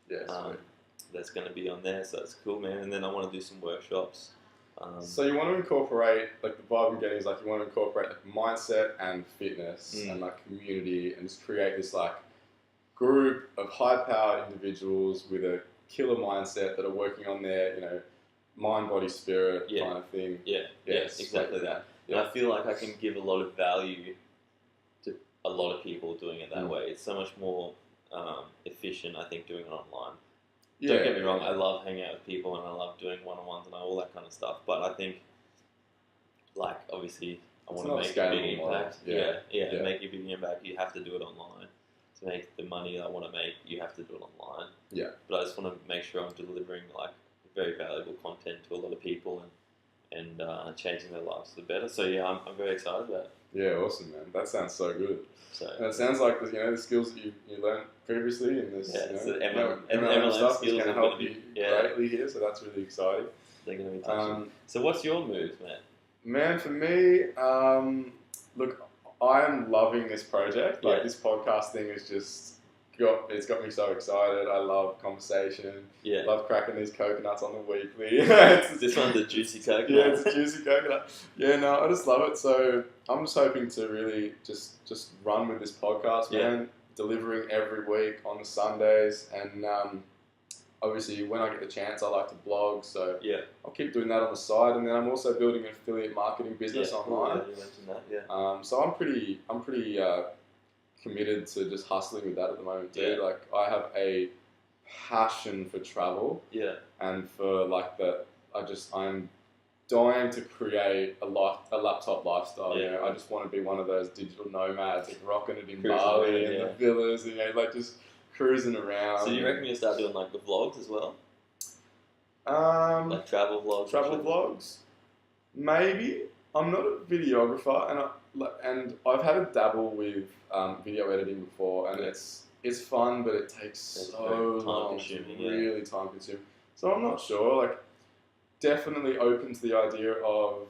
That's going to be on there. So that's cool, man. And then I want to do some workshops. So you want to incorporate, like the vibe I'm getting is like you want to incorporate like mindset and fitness and like community, and just create this like group of high-powered individuals with a killer mindset that are working on their, mind, body, spirit kind of thing. Yes, exactly that. And I feel like I can give a lot of value to a lot of people doing it that way. It's so much more efficient, I think, doing it online. Don't get me wrong, I love hanging out with people and I love doing one-on-ones and all that kind of stuff, but I think, like, obviously, I want to make a big impact. Make a big impact. You have to do it online. To make the money I want to make, you have to do it online. Yeah. But I just want to make sure I'm delivering like very valuable content to a lot of people and changing their lives for the better. So yeah, I'm very excited about it. Yeah, awesome, man. That sounds so good. And it sounds like the skills that you learned previously and this MLM stuff is going to help you greatly here. So that's really exciting. They're going to be touching. So what's your moves, man? Man, for me, look, I'm loving this project. Like this podcast thing is just it's got me so excited. I love conversation. Yeah. Love cracking these coconuts on the weekly. This one's a juicy coconut. Yeah, it's a juicy coconut. Yeah, no, I just love it. So I'm just hoping to really just run with this podcast, man. Delivering every week on the Sundays, and obviously when I get the chance, I like to blog. So I'll keep doing that on the side, and then I'm also building an affiliate marketing business online. You mentioned that. So I'm pretty committed to just hustling with that at the moment, dude. Like I have a passion for travel. And for like I'm dying to create a laptop lifestyle. I just want to be one of those digital nomads, like rocking it in Bali and the villas, like just cruising around. So you reckon you'll start doing like the vlogs as well? Like travel vlogs? Travel vlogs? Maybe. I'm not a videographer, and I've had a dabble with video editing before, and it's fun, but it takes so long. It's really time consuming. So I'm not sure. Like, definitely open to the idea of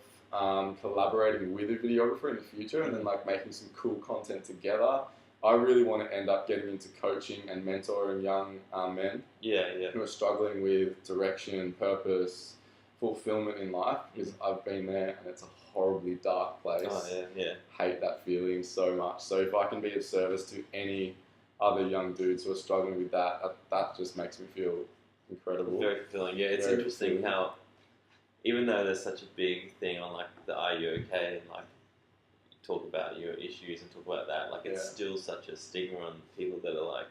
collaborating with a videographer in the future, and then like making some cool content together. I really want to end up getting into coaching and mentoring young men who are struggling with direction, purpose, fulfillment in life, because I've been there and it's a horribly dark place. Hate that feeling so much. So if I can be of service to any other young dudes who are struggling with that just makes me feel incredible. Very fulfilling. Yeah, it's interesting how, even though there's such a big thing on like the Are You Okay, and like talk about your issues and talk about that, like it's still such a stigma on people that are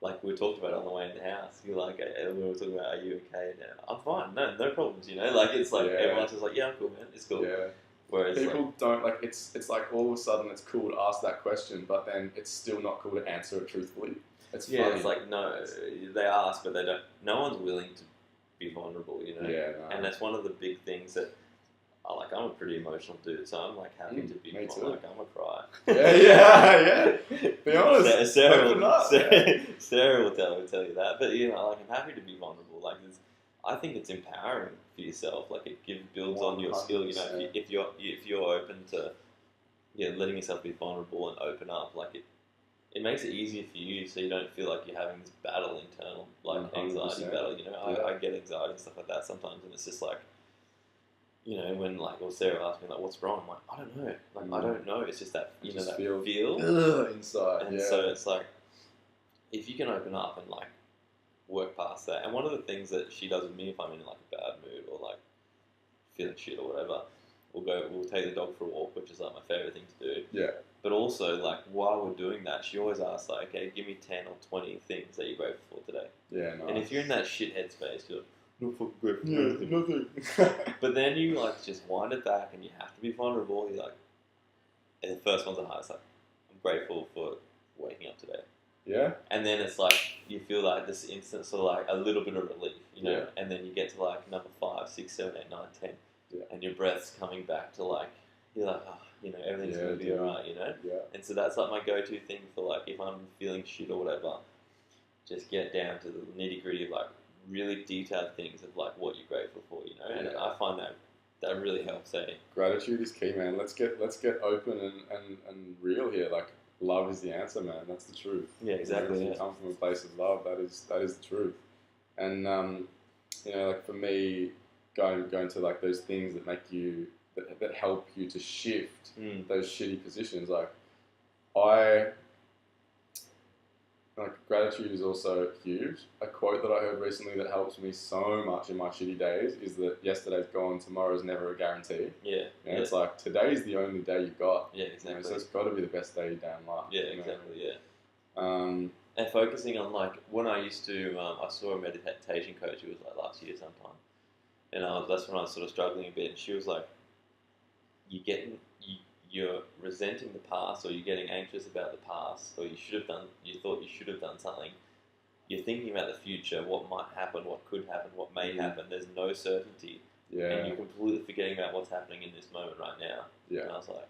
like we talked about on the way in the house. You're like, we were talking about, are you okay now? I'm fine, no problems, you know. Like it's like everyone's just like, yeah, I'm cool, man, it's cool. Yeah. Whereas people don't like it's like all of a sudden it's cool to ask that question, but then it's still not cool to answer it truthfully. It's funny. It's like no, they ask, but they don't. No one's willing to be vulnerable, you know. Yeah. No. And that's one of the big things that. I'm a pretty emotional dude, so I'm like happy to be like I'm gonna cry. Yeah. Be honest. Sarah will tell you that, but you know, like I'm happy to be vulnerable. Like I think it's empowering for yourself. Like it builds 100%. On your skill. You know, if you're open to letting yourself be vulnerable and open up, like it makes it easier for you, so you don't feel like you're having this battle internal, like 100%. Anxiety battle. You know, I get anxiety and stuff like that sometimes, and it's just like. You know, when like, or Sarah asked me like, "What's wrong?" I'm like, "I don't know. Like, I don't know. It's just that that feel inside." And so it's like, if you can open up and like work past that. And one of the things that she does with me, if I'm in like a bad mood or like feeling shit or whatever, we'll take the dog for a walk, which is like my favorite thing to do. Yeah. But also like while we're doing that, she always asks like, "Okay, give me 10 or 20 things that you're grateful for today." Yeah. Nice. And if you're in that shit headspace, you're like, "No fucking grateful." Nothing. But then you like just wind it back and you have to be vulnerable. You're like, and the first one's the hardest. Like, I'm grateful for waking up today. Yeah. And then it's like you feel like this instant sort of like a little bit of relief, you know. And then you get to like number 5, 6, 7, 8, 9, 10, and your breath's coming back to like you're like, oh, you know, everything's gonna be alright, you know. Yeah. And so that's like my go-to thing for like if I'm feeling shit or whatever, just get down to the nitty-gritty of like really detailed things of like what you're grateful for, you know. And I find that really helps. Gratitude is key, man. Let's get open and real here. Like love is the answer, man. That's the truth. Yeah, exactly. You come from a place of love. That is the truth. And you know, like for me, going to like those things that make you that help you to shift those shitty positions. Like gratitude is also huge. A quote that I heard recently that helps me so much in my shitty days is that yesterday's gone, tomorrow's never a guarantee. Yeah. It's like today's the only day you've got. Yeah, exactly. You know, so it's got to be the best day of your damn life. Yeah, exactly. Yeah. And focusing on like when I used to, I saw a meditation coach. It was like last year sometime, and that's when I was sort of struggling a bit. And she was like, you're resenting the past, or you're getting anxious about the past, or you thought you should have done something. You're thinking about the future, what might happen, what could happen, what may happen. There's no certainty. Yeah. And you're completely forgetting about what's happening in this moment right now. Yeah. And I was like,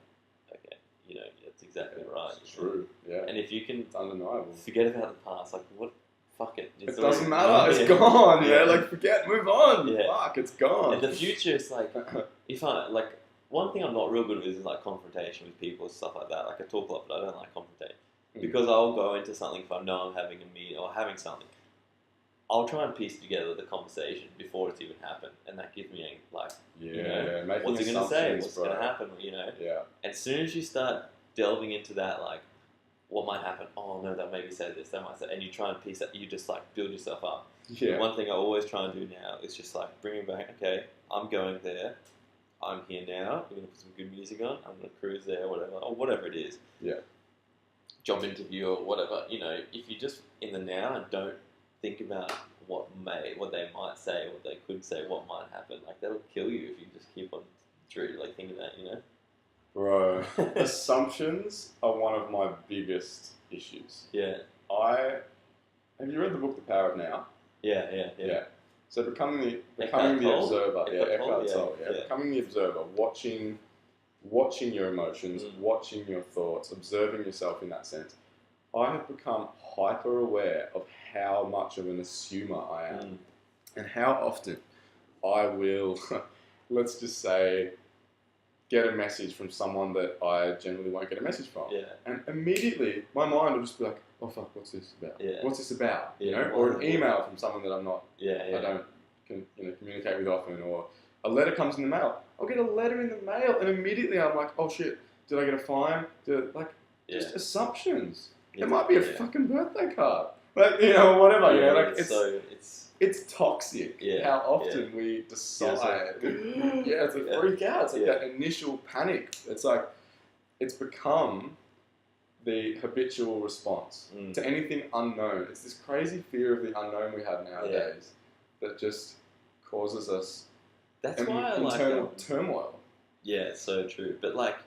okay, you know, that's exactly right. It's true. Yeah. And if you can it's undeniable. Forget about the past, like what, fuck it. It doesn't matter. It's gone. Yeah. Like forget, move on. Yeah. Fuck, it's gone. And the future is like, if I like. One thing I'm not real good with is like confrontation with people and stuff like that. Like I talk a lot, but I don't like confrontation. Because I'll go into something if I know I'm having a meeting or having something. I'll try and piece together the conversation before it's even happened. And that gives me like, you know, what's he going to say? What's going to happen? You know? Yeah. As soon as you start delving into that, like, what might happen? Oh no, they'll maybe say this, they might say, and you try and piece that, you just like build yourself up. Yeah. And one thing I always try and do now is just like bring it back, okay, I'm going there. I'm here now, we're going to put some good music on, I'm going to cruise there, or whatever it is. Yeah. Job interview or whatever, you know, if you're just in the now and don't think about what they might say, what they could say, what might happen, like that'll kill you if you just keep on like thinking that, you know? Bro, assumptions are one of my biggest issues. Yeah. Have you read the book The Power of Now? Yeah. So becoming the observer, becoming the observer, watching your emotions, watching your thoughts, observing yourself in that sense. I have become hyper aware of how much of an assumer I am, and how often I will, let's just say, get a message from someone that I generally won't get a message from, and immediately my mind will just be like, oh fuck, what's this about? What's this about? You know, or an email from someone that I'm not, I don't communicate with often, or a letter comes in the mail. I'll get a letter in the mail, and immediately I'm like, oh shit, did I get a fine? Just assumptions. It might be a fucking birthday card, like, you know, whatever. You know, like it's toxic. How often we decide. It's a freak out. It's like that initial panic. It's like it's become the habitual response to anything unknown. It's this crazy fear of the unknown we have nowadays that just causes us internal turmoil. Yeah, it's so true. But like,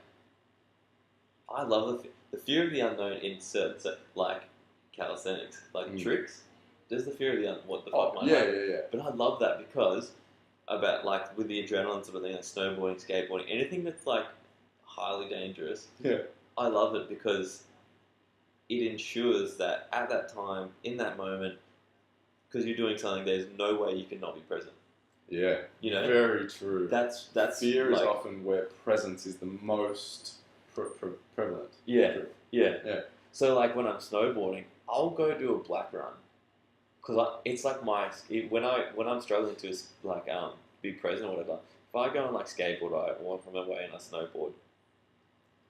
I love the fear of the unknown in certain, like calisthenics, like tricks. There's the fear of the what the fuck might happen. But I love that because about like with the adrenaline sort of thing, like snowboarding, skateboarding, anything that's like highly dangerous. I love it because it ensures that at that time, in that moment, because you're doing something, there's no way you can not be present. Yeah, you know, very true. That's fear is often where presence is the most prevalent. Yeah. So like when I'm snowboarding, I'll go do a black run because it's like when I'm struggling to like be present or whatever. If I go on like skateboard or walk from away and I snowboard,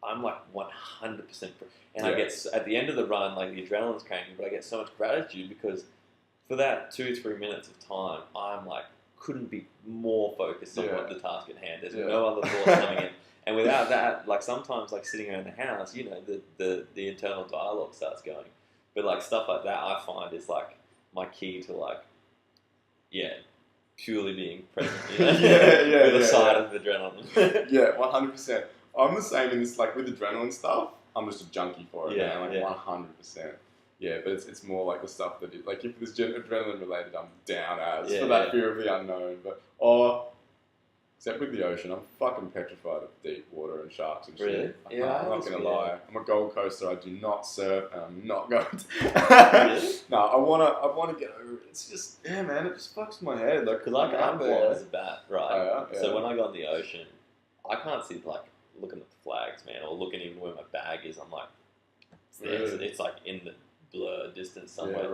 I'm like 100%, and I get at the end of the run, like the adrenaline's cranking, but I get so much gratitude because for that 2-3 minutes of time, I'm like couldn't be more focused on what the task at hand. There's no other thoughts coming in, and without that, like sometimes like sitting around the house, you know, the internal dialogue starts going, but like stuff like that, I find is like my key to like, purely being present. You know? With a side of adrenaline. 100%. I'm the same in this, like with adrenaline stuff, I'm just a junkie for it, man, like 100%. Yeah, but it's more like the stuff that, like if it's adrenaline related, I'm down as for that fear of the unknown. But, except with the ocean, I'm fucking petrified of deep water and sharks and shit. I'm not going to lie. I'm a Gold Coaster, I do not surf, and I'm not going to. No, I want to get over it. It's just, man, it just fucks my head. Like, because I'm blind as a bat, right? So when I go in the ocean, I can't see, like, looking at the flags, man, or looking even where my bag is. I'm like, it's like in the blur distance somewhere.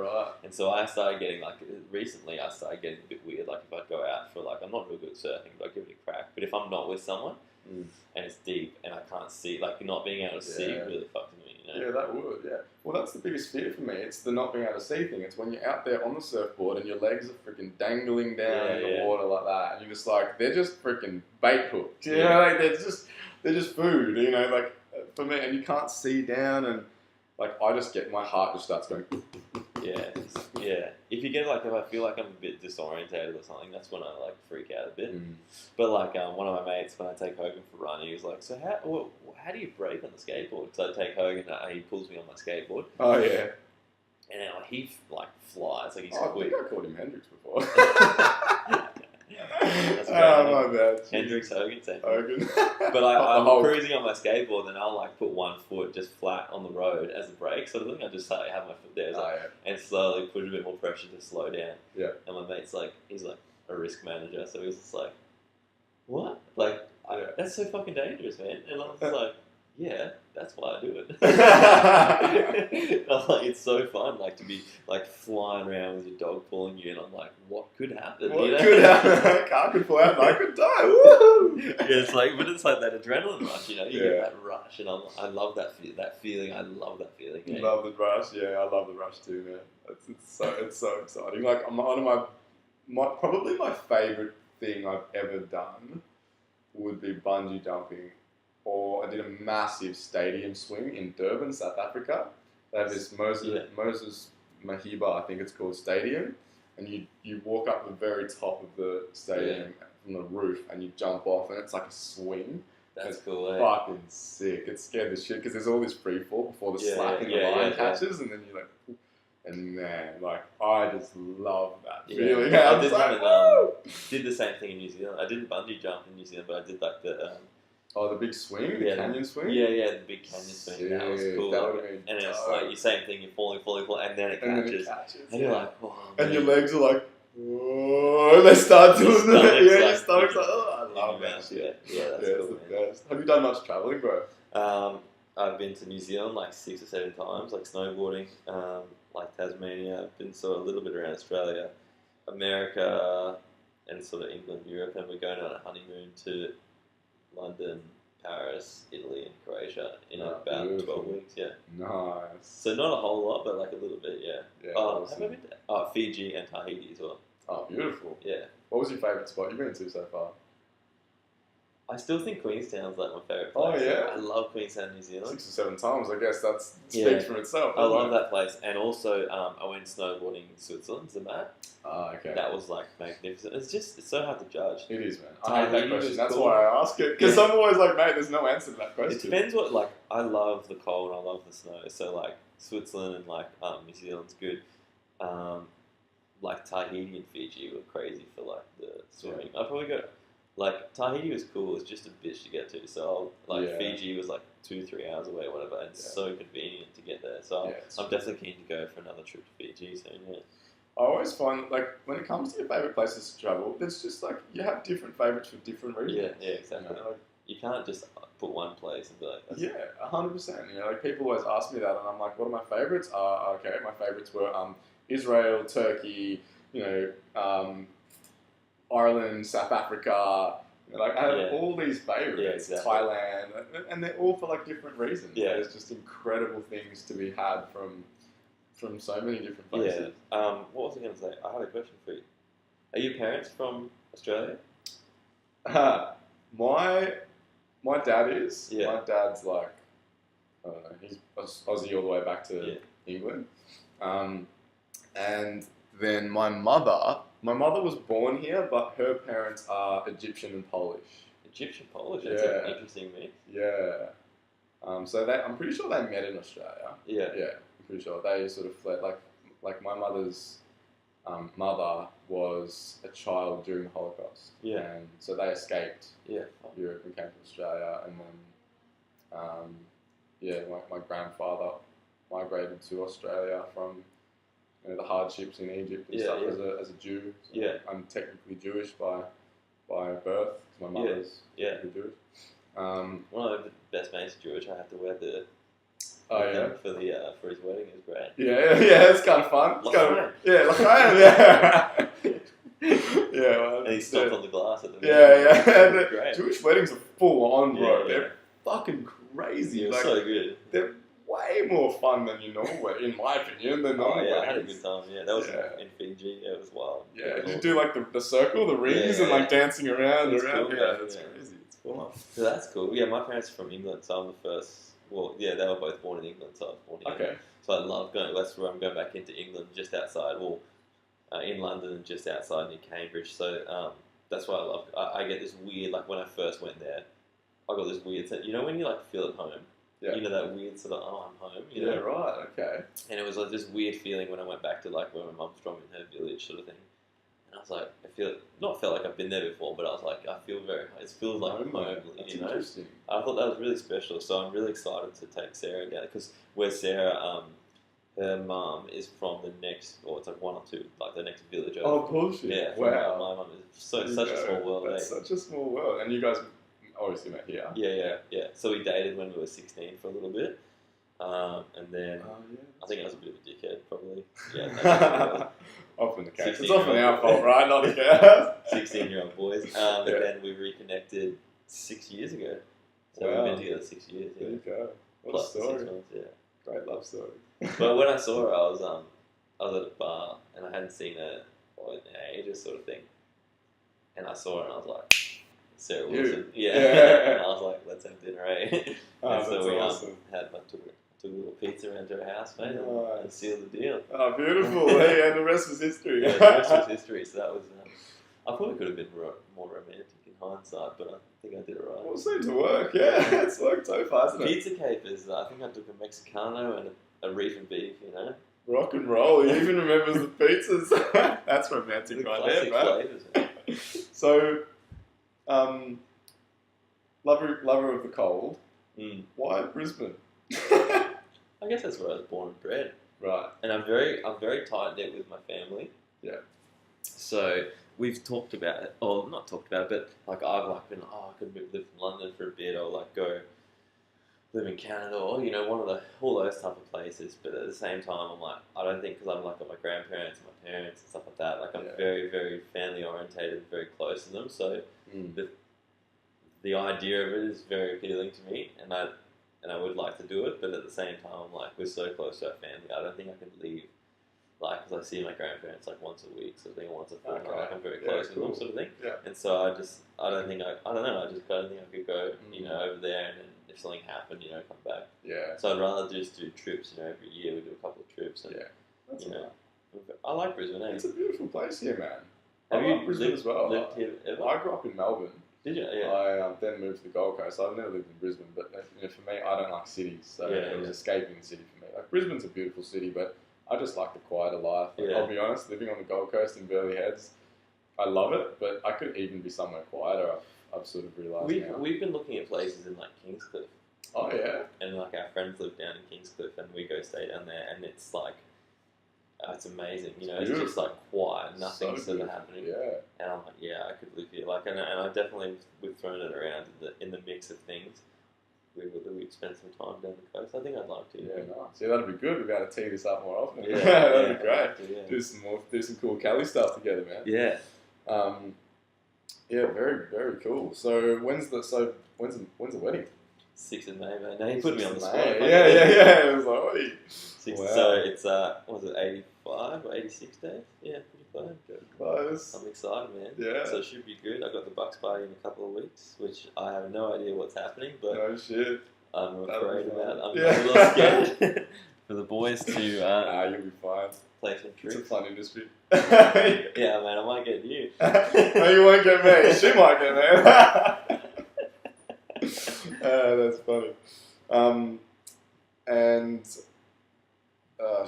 And so I started getting recently I started getting a bit weird. Like if I go out for I'm not real good at surfing, but I give it a crack. But if I'm not with someone and it's deep and I can't see, like not being able to see really fucks me. You know? Yeah, that would. Yeah. Well, that's the biggest fear for me. It's the not being able to see thing. It's when you're out there on the surfboard and your legs are freaking dangling down in the water like that, and you're just like they're just freaking bait hooks. You know, like they're just food. You know, like for me, and you can't see down and. Like, my heart just starts going... Yeah. If you get, if I feel like I'm a bit disorientated or something, that's when I, freak out a bit. But, one of my mates, when I take Hogan for a run, he was like, so how do you brake on the skateboard? So I take Hogan, he pulls me on my skateboard. Oh, yeah. And he, flies, like he's quick. I think I called him Hendrix before. That's my bad. Hendrix, Hogan, same thing. But I'm cruising on my skateboard and I'll put one foot just flat on the road as a brake sort of thing. I just have my foot there and slowly put a bit more pressure to slow down. Yeah. And my mate's he's a risk manager, so he's just like, what? That's so fucking dangerous, man. And I was just like, yeah, that's why I do it. I'm like, it's so fun, to be flying around with your dog pulling you, and I'm like, what could happen? What could happen? Car could pull out and I could die. Woo! But it's like that adrenaline rush, you know. You get that rush, and I love that feeling. I love that feeling. You love the rush, I love the rush too, man. It's so exciting. One of probably my favorite thing I've ever done would be bungee jumping. Or I did a massive stadium swing in Durban, South Africa. They have this Moses Mahiba, I think it's called, stadium. And you walk up the very top of the stadium from the roof and you jump off and it's like a swing. That's cool, eh? Fucking sick. It scared the shit because there's all this free fall before the slack in the line catches and then you're like... And man, like, I just love that feeling. Yeah, I did the same thing in New Zealand. I didn't bungee jump in New Zealand, but I did like the... the big swing? The canyon swing? Yeah, the big canyon swing. That was cool. That would have been and it's like, the same thing, you're falling, and then it catches. And you're like, oh, and your legs are like, oh, and they start doing that. Yeah, your stomach's like, oh, I love that shit. Yeah, that's cool, it's the best. Have you done much travelling, bro? I've been to New Zealand like 6 or 7 times, like snowboarding, like Tasmania. I've been sort of a little bit around Australia, America, and sort of England, Europe, and we're going on a honeymoon to London, Paris, Italy, and Croatia in about 12 weeks. Yeah. Nice. So not a whole lot, but like a little bit. Yeah. Yeah. Have I been to Fiji and Tahiti as well? Oh, beautiful. Yeah. What was your favourite spot you've been to so far? I still think Queenstown's like my favourite place. Oh, yeah? I love Queenstown, New Zealand. 6 or 7 times, I guess that speaks for itself. I love that place. And also, I went snowboarding in Switzerland, Zermatt. Okay. That was like magnificent. It's so hard to judge. It is, man. I hate that question. That's cool. why I ask it. Because I'm always like, mate, there's no answer to that question. It depends what, like, I love the cold, I love the snow. So, like, Switzerland and, like, New Zealand's good. Like, Tahiti and Fiji were crazy for, like, the swimming. I'd probably go... Like, Tahiti was cool, it's just a bitch to get to. So, Fiji was like 2-3 hours away or whatever, and it's so convenient to get there. So, I'm definitely keen to go for another trip to Fiji soon, yeah. I always find, like, when it comes to your favourite places to travel, it's just like, you have different favourites for different reasons. Yeah, exactly. You know, like, you can't just put one place and be like... Yeah, 100%. You know, like, people always ask me that, and I'm like, what are my favourites? Okay, my favourites were Israel, Turkey, you know, Ireland, South Africa, like I have all these favourites, Thailand, and they're all for like different reasons. Yeah. There's just incredible things to be had from so many different places. Yeah. What was I going to say? I had a question for you. Are your parents from Australia? My dad is. Yeah. My dad's like, I don't know, he's Aussie all the way back to England. And then my mother was born here, but her parents are Egyptian and Polish. Egyptian-Polish? That's an interesting mix. Yeah. So I'm pretty sure they met in Australia. Yeah. Yeah, I'm pretty sure. They sort of fled, like my mother's mother was a child during the Holocaust. Yeah. And so they escaped Europe and came to Australia, and then, my grandfather migrated to Australia from the hardships in Egypt and stuff as a Jew. So I'm technically Jewish by birth. My mother's Jewish. One of the best mates is Jewish. I had to wear the for his wedding. It was great. Yeah, it's kind of fun. L'chaim, well, and he stopped on the glass at the wedding. Great. Jewish weddings are full on, bro. Yeah. They're fucking crazy. It was so good. They're way more fun than your normal wedding, in my opinion, than normal weddings. I had a good time, that was in Fiji, it was wild. Yeah, did you do like the circle, the rings, and like dancing around? Cool, that's crazy, it's fun. So that's cool. Yeah, my parents are from England, so I'm the first, they were both born in England, so I was born in England. So I love going, that's where I'm going back into England, just outside, in London and just outside near Cambridge, so that's why I love, I get this weird, like when I first went there, I got this weird sense, when you like feel at home? Yeah. You know, that weird sort of, I'm home, you know? Yeah, right, okay. And it was like this weird feeling when I went back to like where my mum's from in her village sort of thing. And I was like, felt like I've been there before, but I was like, I feel it feels like home, That's you know? Interesting. I thought that was really special, so I'm really excited to take Sarah down, because where Sarah, her mum is from the next, or it's like one or two, like the next village over. Oh, bullshit. Yeah, wow. My mum is such a small world. That's such a small world. And you guys obviously met here. Yeah. So we dated when we were 16 for a little bit. And then I think I was a bit of a dickhead, probably. Yeah. Often the case. It's often our fault, right? Not the case. 16-year-old boys. And then we reconnected 6 years ago. So we've been together 6 years. There you go. What a story. 6 months, Great love story. But when I saw her, I was at a bar and I hadn't seen her in ages, sort of thing. And I saw her and I was like, Sarah Wilson. Yeah. And I was like, let's have dinner, eh? And so we awesome. took a little pizza around to her house, mate, and sealed the deal. Oh, beautiful. Hey, and the rest was history. Yeah, the rest was history. So that was, I probably could have been more romantic in hindsight, but I think I did it right. Well, it seemed to work, yeah. It's worked so far, hasn't it? Pizza capers, I think I took a Mexicano and a reef and beef, you know? Rock and roll. He even remembers the pizzas. That's romantic right there, man. So, lover of the cold. Why Brisbane? I guess that's where I was born and bred. Right. And I'm very tight knit with my family. Yeah. So we've talked about it, or not talked about it, but like I've like been, I could live in London for a bit, or like go live in Canada, or one of all those type of places. But at the same time, I'm like, I don't think because I'm like got my grandparents and my parents and stuff like that. Like I'm very, very family orientated, very close to them. So the idea of it is very appealing to me, and I would like to do it. But at the same time, I'm like, we're so close to our family. I don't think I could leave. Like, because I see my grandparents like once a week, sort of thing, once a fortnight. Like I'm very close with them, sort of thing. Yeah. And so I don't think I don't think I could go, over there and then if something happened, come back. Yeah. So I'd rather just do trips, every year we do a couple of trips. And, That's I like Brisbane. It's a beautiful place here, man. Have you Brisbane as well? Lived here ever? I grew up in Melbourne. Did you? Yeah. I then moved to the Gold Coast. I've never lived in Brisbane, but for me, I don't like cities, so it was escaping the city for me. Like Brisbane's a beautiful city, but I just like the quieter life. Like, I'll be honest, living on the Gold Coast in Burleigh Heads, I love it, but I could even be somewhere quieter. I've sort of realised now. We've been looking at places in like Kingscliff. Oh yeah. And like our friends live down in Kingscliff, and we go stay down there, and it's like. It's amazing, it's just like quiet, nothing's sort of happening. Yeah. And I'm like, I could live here. Like, and I definitely we've thrown it around in the mix of things. We'd spend some time down the coast. I think I'd like to. Yeah, nice. Yeah, that'd be good. We'd be able to tee this up more often. Yeah, that'd be great. Do some cool Cali stuff together, man. Yeah. Very, very cool. So when's the wedding? 6th of May, man. Now you put me on the spot. Yeah. It was like, oi. So it's, what was it, 85 or 86 days? Yeah, pretty close. Close. I'm excited, man. Yeah. So it should be good. I've got the Bucks party in a couple of weeks, which I have no idea what's happening, but no shit. I'm afraid about. I'm a little scared for the boys to you'll be fine. Play some tricks. It's a fun industry. Yeah, man, I might get you. No, you won't get me. She might get me. That's funny.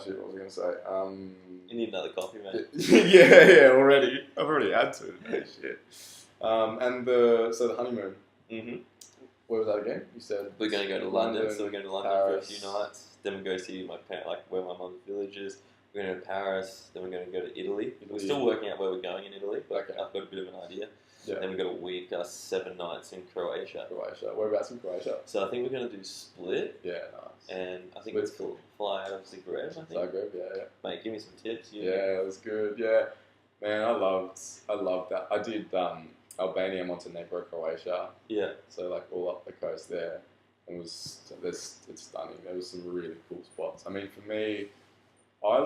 Shit, what was I going to say? You need another coffee, man. Already. I've already had two. Shit. And the honeymoon. Mm-hmm. Where was that again? You said we're going to go to London, so we're going to London for a few nights. Then we go see my parents, like where my mum's village is. We're going to Paris. Then we're going to go to Italy. We're still working out where we're going in Italy, but I've got a bit of an idea. Yeah. Then we've got a week, 7 nights in Croatia. Whereabouts in Croatia? So I think we're going to do Split. Yeah, nice. And I think we'll fly out of Zagreb, I think. Zagreb, yeah. Mate, give me some tips. It was good. Yeah. Man, I loved that. I did Albania, Montenegro, Croatia. Yeah. So like all up the coast there. It's stunning. There was some really cool spots. I mean, for me, I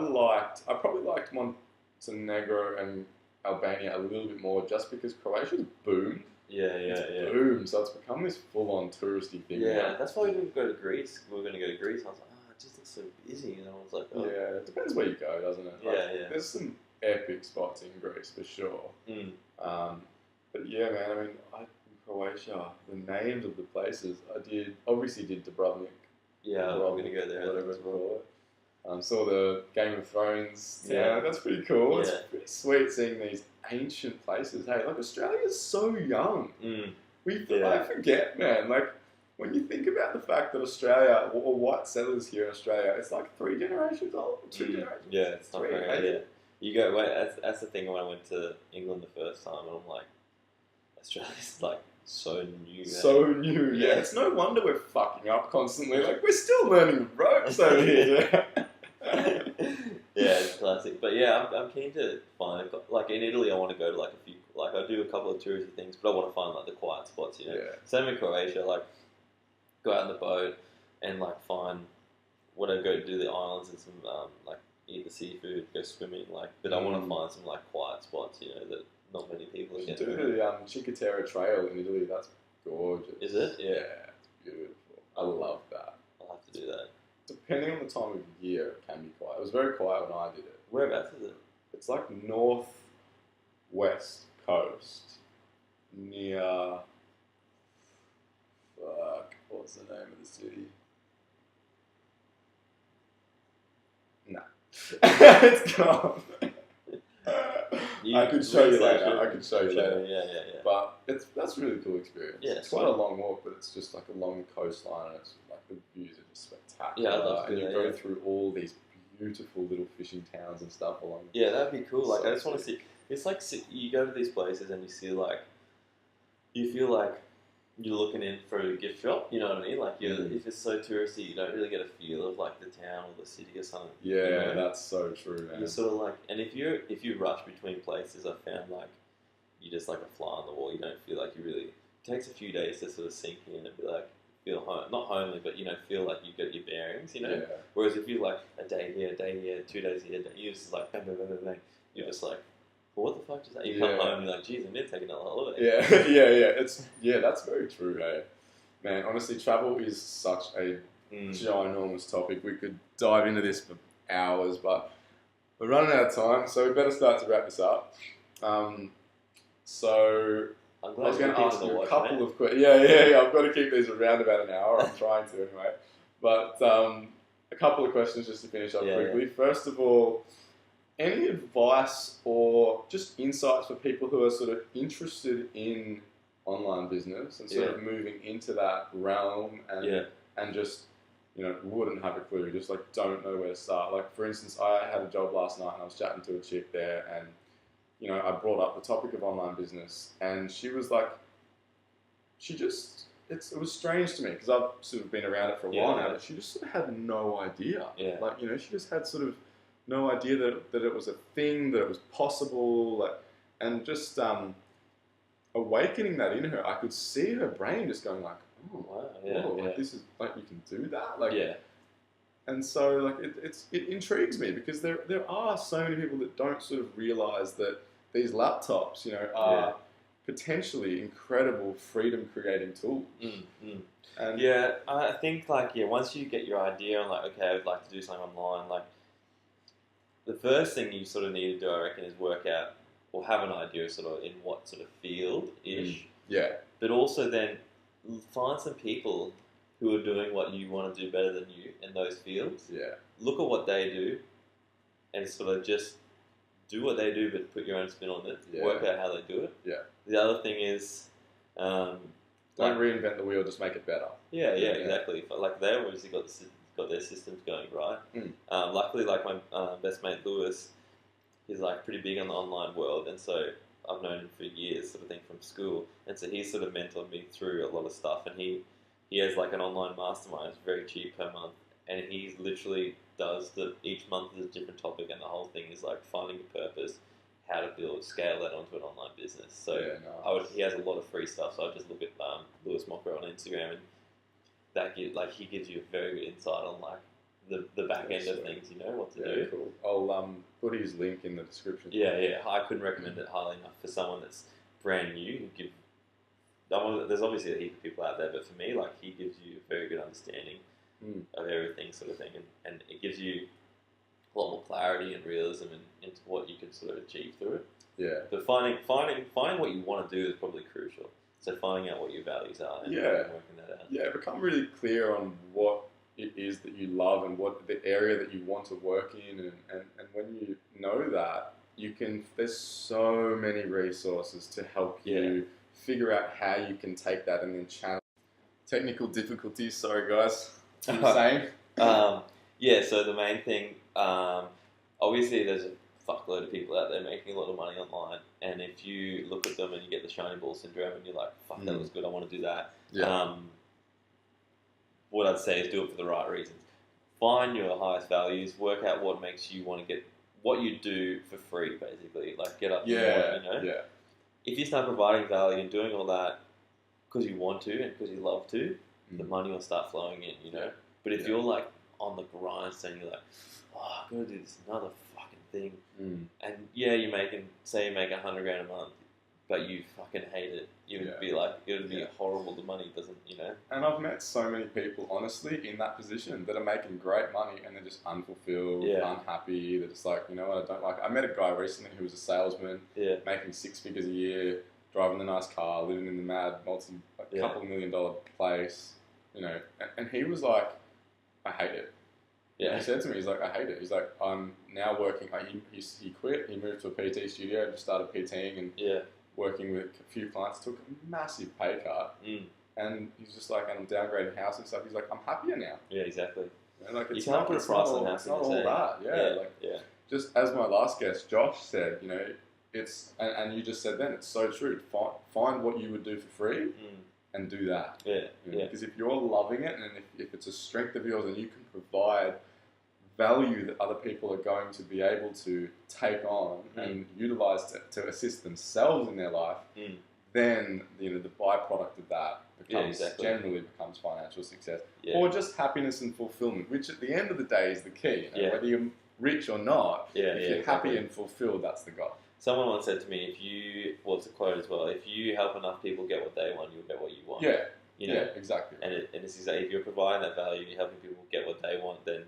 probably liked Montenegro and Albania a little bit more just because Croatia's boomed. Yeah. Boom. So it's become this full-on touristy thing. Yeah, that's why we didn't go to Greece. We were going to go to Greece. And I was like, it just looks so busy. And I was like, oh. Yeah, it depends where you go, doesn't it? Yeah. There's some epic spots in Greece for sure. But yeah, man. I mean, in Croatia, the names of the places obviously did Dubrovnik. Yeah, we're going to go there. Whatever it's called. Saw the Game of Thrones. Yeah, that's pretty cool. It's pretty sweet seeing these ancient places. Hey, like Australia's so young. I forget, man. Like when you think about the fact that Australia or white settlers here in Australia, it's like 3 generations old, 2 generations. Yeah, it's not very. Yeah, you go. Wait, that's the thing. When I went to England the first time, and I'm like, Australia's like so new. So new. Yeah, it's no wonder we're fucking up constantly. Like we're still learning the ropes over here. Yeah, it's classic. But yeah, I'm keen to find, like in Italy, I want to go to like a few, like I do a couple of touristy things, but I want to find like the quiet spots, Yeah. Same in Croatia, like go out on the boat and like find, go do the islands and some like eat the seafood, go swimming, like. But I want to find some like quiet spots, that not many people are getting. Do the Chicotera Trail in Italy. That's gorgeous. Is it? Yeah, it's beautiful. I love that. I'll have to do that. Depending on the time of year, it can be quiet. It was very quiet when I did it. Whereabouts is it? It's like northwest coast, near. What's the name of the city? It's gone. I could show you later. I could show you later. Yeah. But that's a really cool experience. Yeah, it's quite a long walk, but it's just like a long coastline, and it's like the views are just spectacular. Yeah, I love and you go through all these beautiful little fishing towns and stuff along. Yeah, that'd be cool. Like, I just want to see. It's like you go to these places and you see like, you feel like you're looking in for a gift shop. You know what I mean? Like, if it's so touristy, you don't really get a feel of like the town or the city or something. Yeah, you know? That's so true, man. You're sort of like, and if you rush between places, I found like you're just like a fly on the wall. You don't feel like you really. It takes a few days to sort of sink in and be like, feel not homely, but feel like you get your bearings. Yeah. Whereas if you like a day here, 2 days here, you're just like bang, bang, bang, bang, bang. You're just like, well, what the fuck is that? You come home and you're like, geez, I need to take another holiday. Yeah. That's very true, hey. Man, honestly, travel is such a ginormous topic. We could dive into this for hours, but we're running out of time, so we better start to wrap this up. So I was going to ask you a couple of questions. Yeah. I've got to keep these around about an hour. I'm trying to anyway. But a couple of questions just to finish up quickly. Yeah. First of all, any advice or just insights for people who are sort of interested in online business and sort of moving into that realm and just, wouldn't have a clue, just like don't know where to start. Like, for instance, I had a job last night and I was chatting to a chick there and I brought up the topic of online business, and she was like, it was strange to me because I've sort of been around it for a while now, but she just sort of had no idea. Yeah. Like, she just had sort of no idea that it was a thing, that it was possible, like, and just awakening that in her, I could see her brain just going like, oh, wow, like this is, like, you can do that? Like, and so, like, it intrigues me because there are so many people that don't sort of realise that these laptops, are potentially incredible freedom-creating tools. And I think, like, once you get your idea on, like, okay, I would like to do something online, like, the first thing you sort of need to do, I reckon, is work out or have an idea sort of in what sort of field-ish. Yeah. But also then find some people who are doing what you want to do better than you in those fields. Yeah. Look at what they do and sort of just do what they do but put your own spin on it. Yeah. Work out how they do it. Yeah. The other thing is... don't reinvent the wheel, just make it better. Yeah, exactly. But, like, they obviously got their systems going right. Luckily, like, my best mate Lewis, he's like pretty big on the online world, and so I've known him for years, sort of thing, from school, and so he's sort of mentored me through a lot of stuff, and he has like an online mastermind. It's very cheap per month, and he literally does each month is a different topic, and the whole thing is like finding a purpose, how to scale that onto an online business. So he has a lot of free stuff, so I just look at Lewis Mocker on Instagram, and he gives you a very good insight on like the back end of things, what to do. Cool. I'll put his link in the description. Yeah. I couldn't recommend it highly enough for someone that's brand new. There's obviously a heap of people out there, but for me, like, he gives you a very good understanding of everything, sort of thing, and it gives you a lot more clarity and realism into what you can sort of achieve through it. Yeah. But finding what you want to do is probably crucial. So finding out what your values are and working that out. Yeah, become really clear on what it is that you love and what the area that you want to work in, and when you know that, there's so many resources to help you figure out how you can take that and then channel. Technical difficulties, sorry guys. What were you saying? So the main thing, obviously there's a fuckload of people out there making a lot of money online, and if you look at them and you get the shiny ball syndrome and you're like, fuck, that was good, I want to do that. What I'd say is do it for the right reasons. Find your highest values, work out what makes you want to get what you do for free, basically. Like, get up in the morning, If you start providing value and doing all that because you want to and because you love to, the money will start flowing in, But if you're like on the grindstone, you're like, oh, I've got to do this another fucking thing. And you make $100,000 a month, but you fucking hate it. You would be like, it would be horrible. The money doesn't, And I've met so many people, honestly, in that position that are making great money and they're just unfulfilled, unhappy. They're just like, you know what, I don't like it. I met a guy recently who was a salesman, making 6 figures a year, driving a nice car, living in the mad, couple $1 million place, and he was like, I hate it. Yeah. He said to me, he's like, I hate it. He's like, I'm now working. He quit. He moved to a PT studio, just started PTing and working with a few clients. Took a massive pay cut. And he's just like, and I'm downgrading house and stuff. He's like, I'm happier now. Yeah, exactly. Like, you can't put a price on happiness. It's not all that. Just as my last guest, Josh, said, it's, and you just said then, it's so true. Find what you would do for free and do that. Because if you're loving it and if it's a strength of yours and you can provide value that other people are going to be able to take on and utilize to assist themselves in their life, then the byproduct of that generally becomes financial success or just happiness and fulfillment, which at the end of the day is the key. Whether you're rich or not, if you're happy and fulfilled, that's the goal. Someone once said to me, what's a quote as well, if you help enough people get what they want, you'll get what you want. Exactly. And it's exactly, if you're providing that value and you're helping people get what they want, then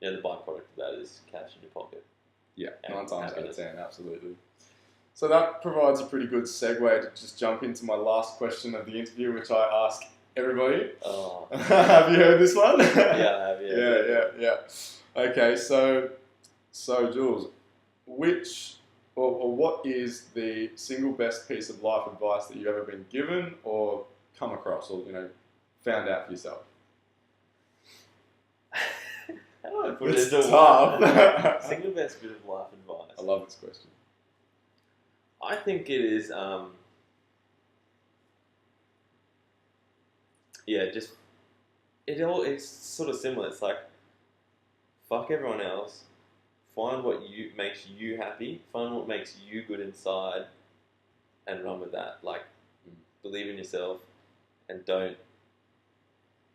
the byproduct of that is cash in your pocket. 9 times out of 10, absolutely. So that provides a pretty good segue to just jump into my last question of the interview, which I ask everybody. Oh. Have you heard this one? Yeah, I have. Yeah. Okay, so Jules, which or what is the single best piece of life advice that you've ever been given or come across or found out for yourself? How do I put it into tough. Single best bit of life advice. I love this question. I think it is, it's sort of similar. It's like, fuck everyone else, find what makes you happy, find what makes you good inside, and run with that. Like, believe in yourself, and don't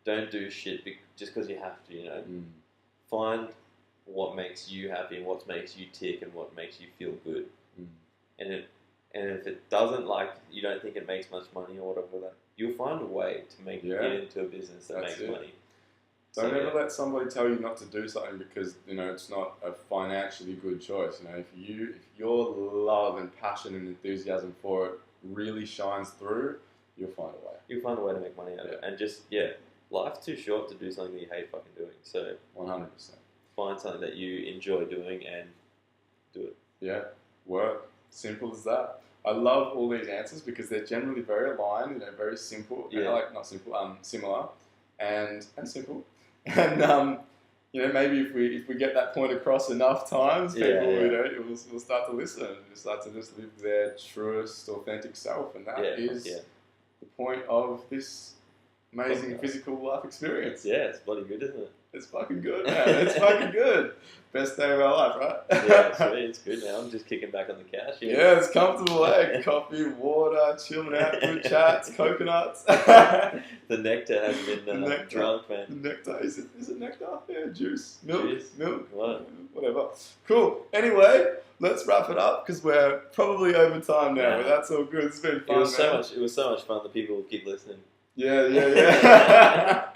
do shit just because you have to, Find what makes you happy and what makes you tick and what makes you feel good. And if it doesn't, you don't think it makes much money or whatever, you'll find a way to make it into a business that makes money. Don't ever let somebody tell you not to do something because it's not a financially good choice. If your love and passion and enthusiasm for it really shines through, you'll find a way. You'll find a way to make money out of it, and just life's too short to do something that you hate fucking doing. So 100%. Find something that you enjoy doing and do it. Yeah, work. Simple as that. I love all these answers because they're generally very aligned, very simple. Not simple, similar, and simple. And maybe if we get that point across enough times, people will start to listen and start to just live their truest, authentic self, and that is the point of this amazing physical life experience. Yeah, it's bloody good, isn't it? It's fucking good, man. It's fucking good. Best day of our life, right? Yeah, sweet. It's good now. I'm just kicking back on the couch. Yeah, it's comfortable, Coffee, water, chilling out, good chats, coconuts. The nectar has been drunk, man. The nectar. Is it nectar? Yeah, juice. Milk. What? Whatever. Cool. Anyway, let's wrap it up because we're probably over time now, but that's all good. It's been fun, It was so much fun that people will keep listening. Yeah.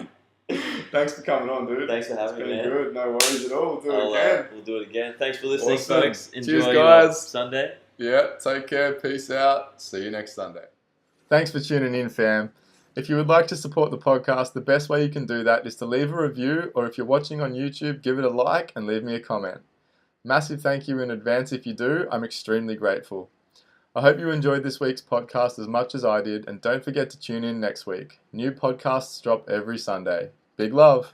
Thanks for coming on, dude. Thanks for having me, man. It's been good. No worries at all. We'll do it again. We'll do it again. Thanks for listening, folks. Enjoy Cheers, guys. Your Sunday. Yeah, take care. Peace out. See you next Sunday. Thanks for tuning in, fam. If you would like to support the podcast, the best way you can do that is to leave a review, or if you're watching on YouTube, give it a like and leave me a comment. Massive thank you in advance if you do. I'm extremely grateful. I hope you enjoyed this week's podcast as much as I did, and don't forget to tune in next week. New podcasts drop every Sunday. Big love.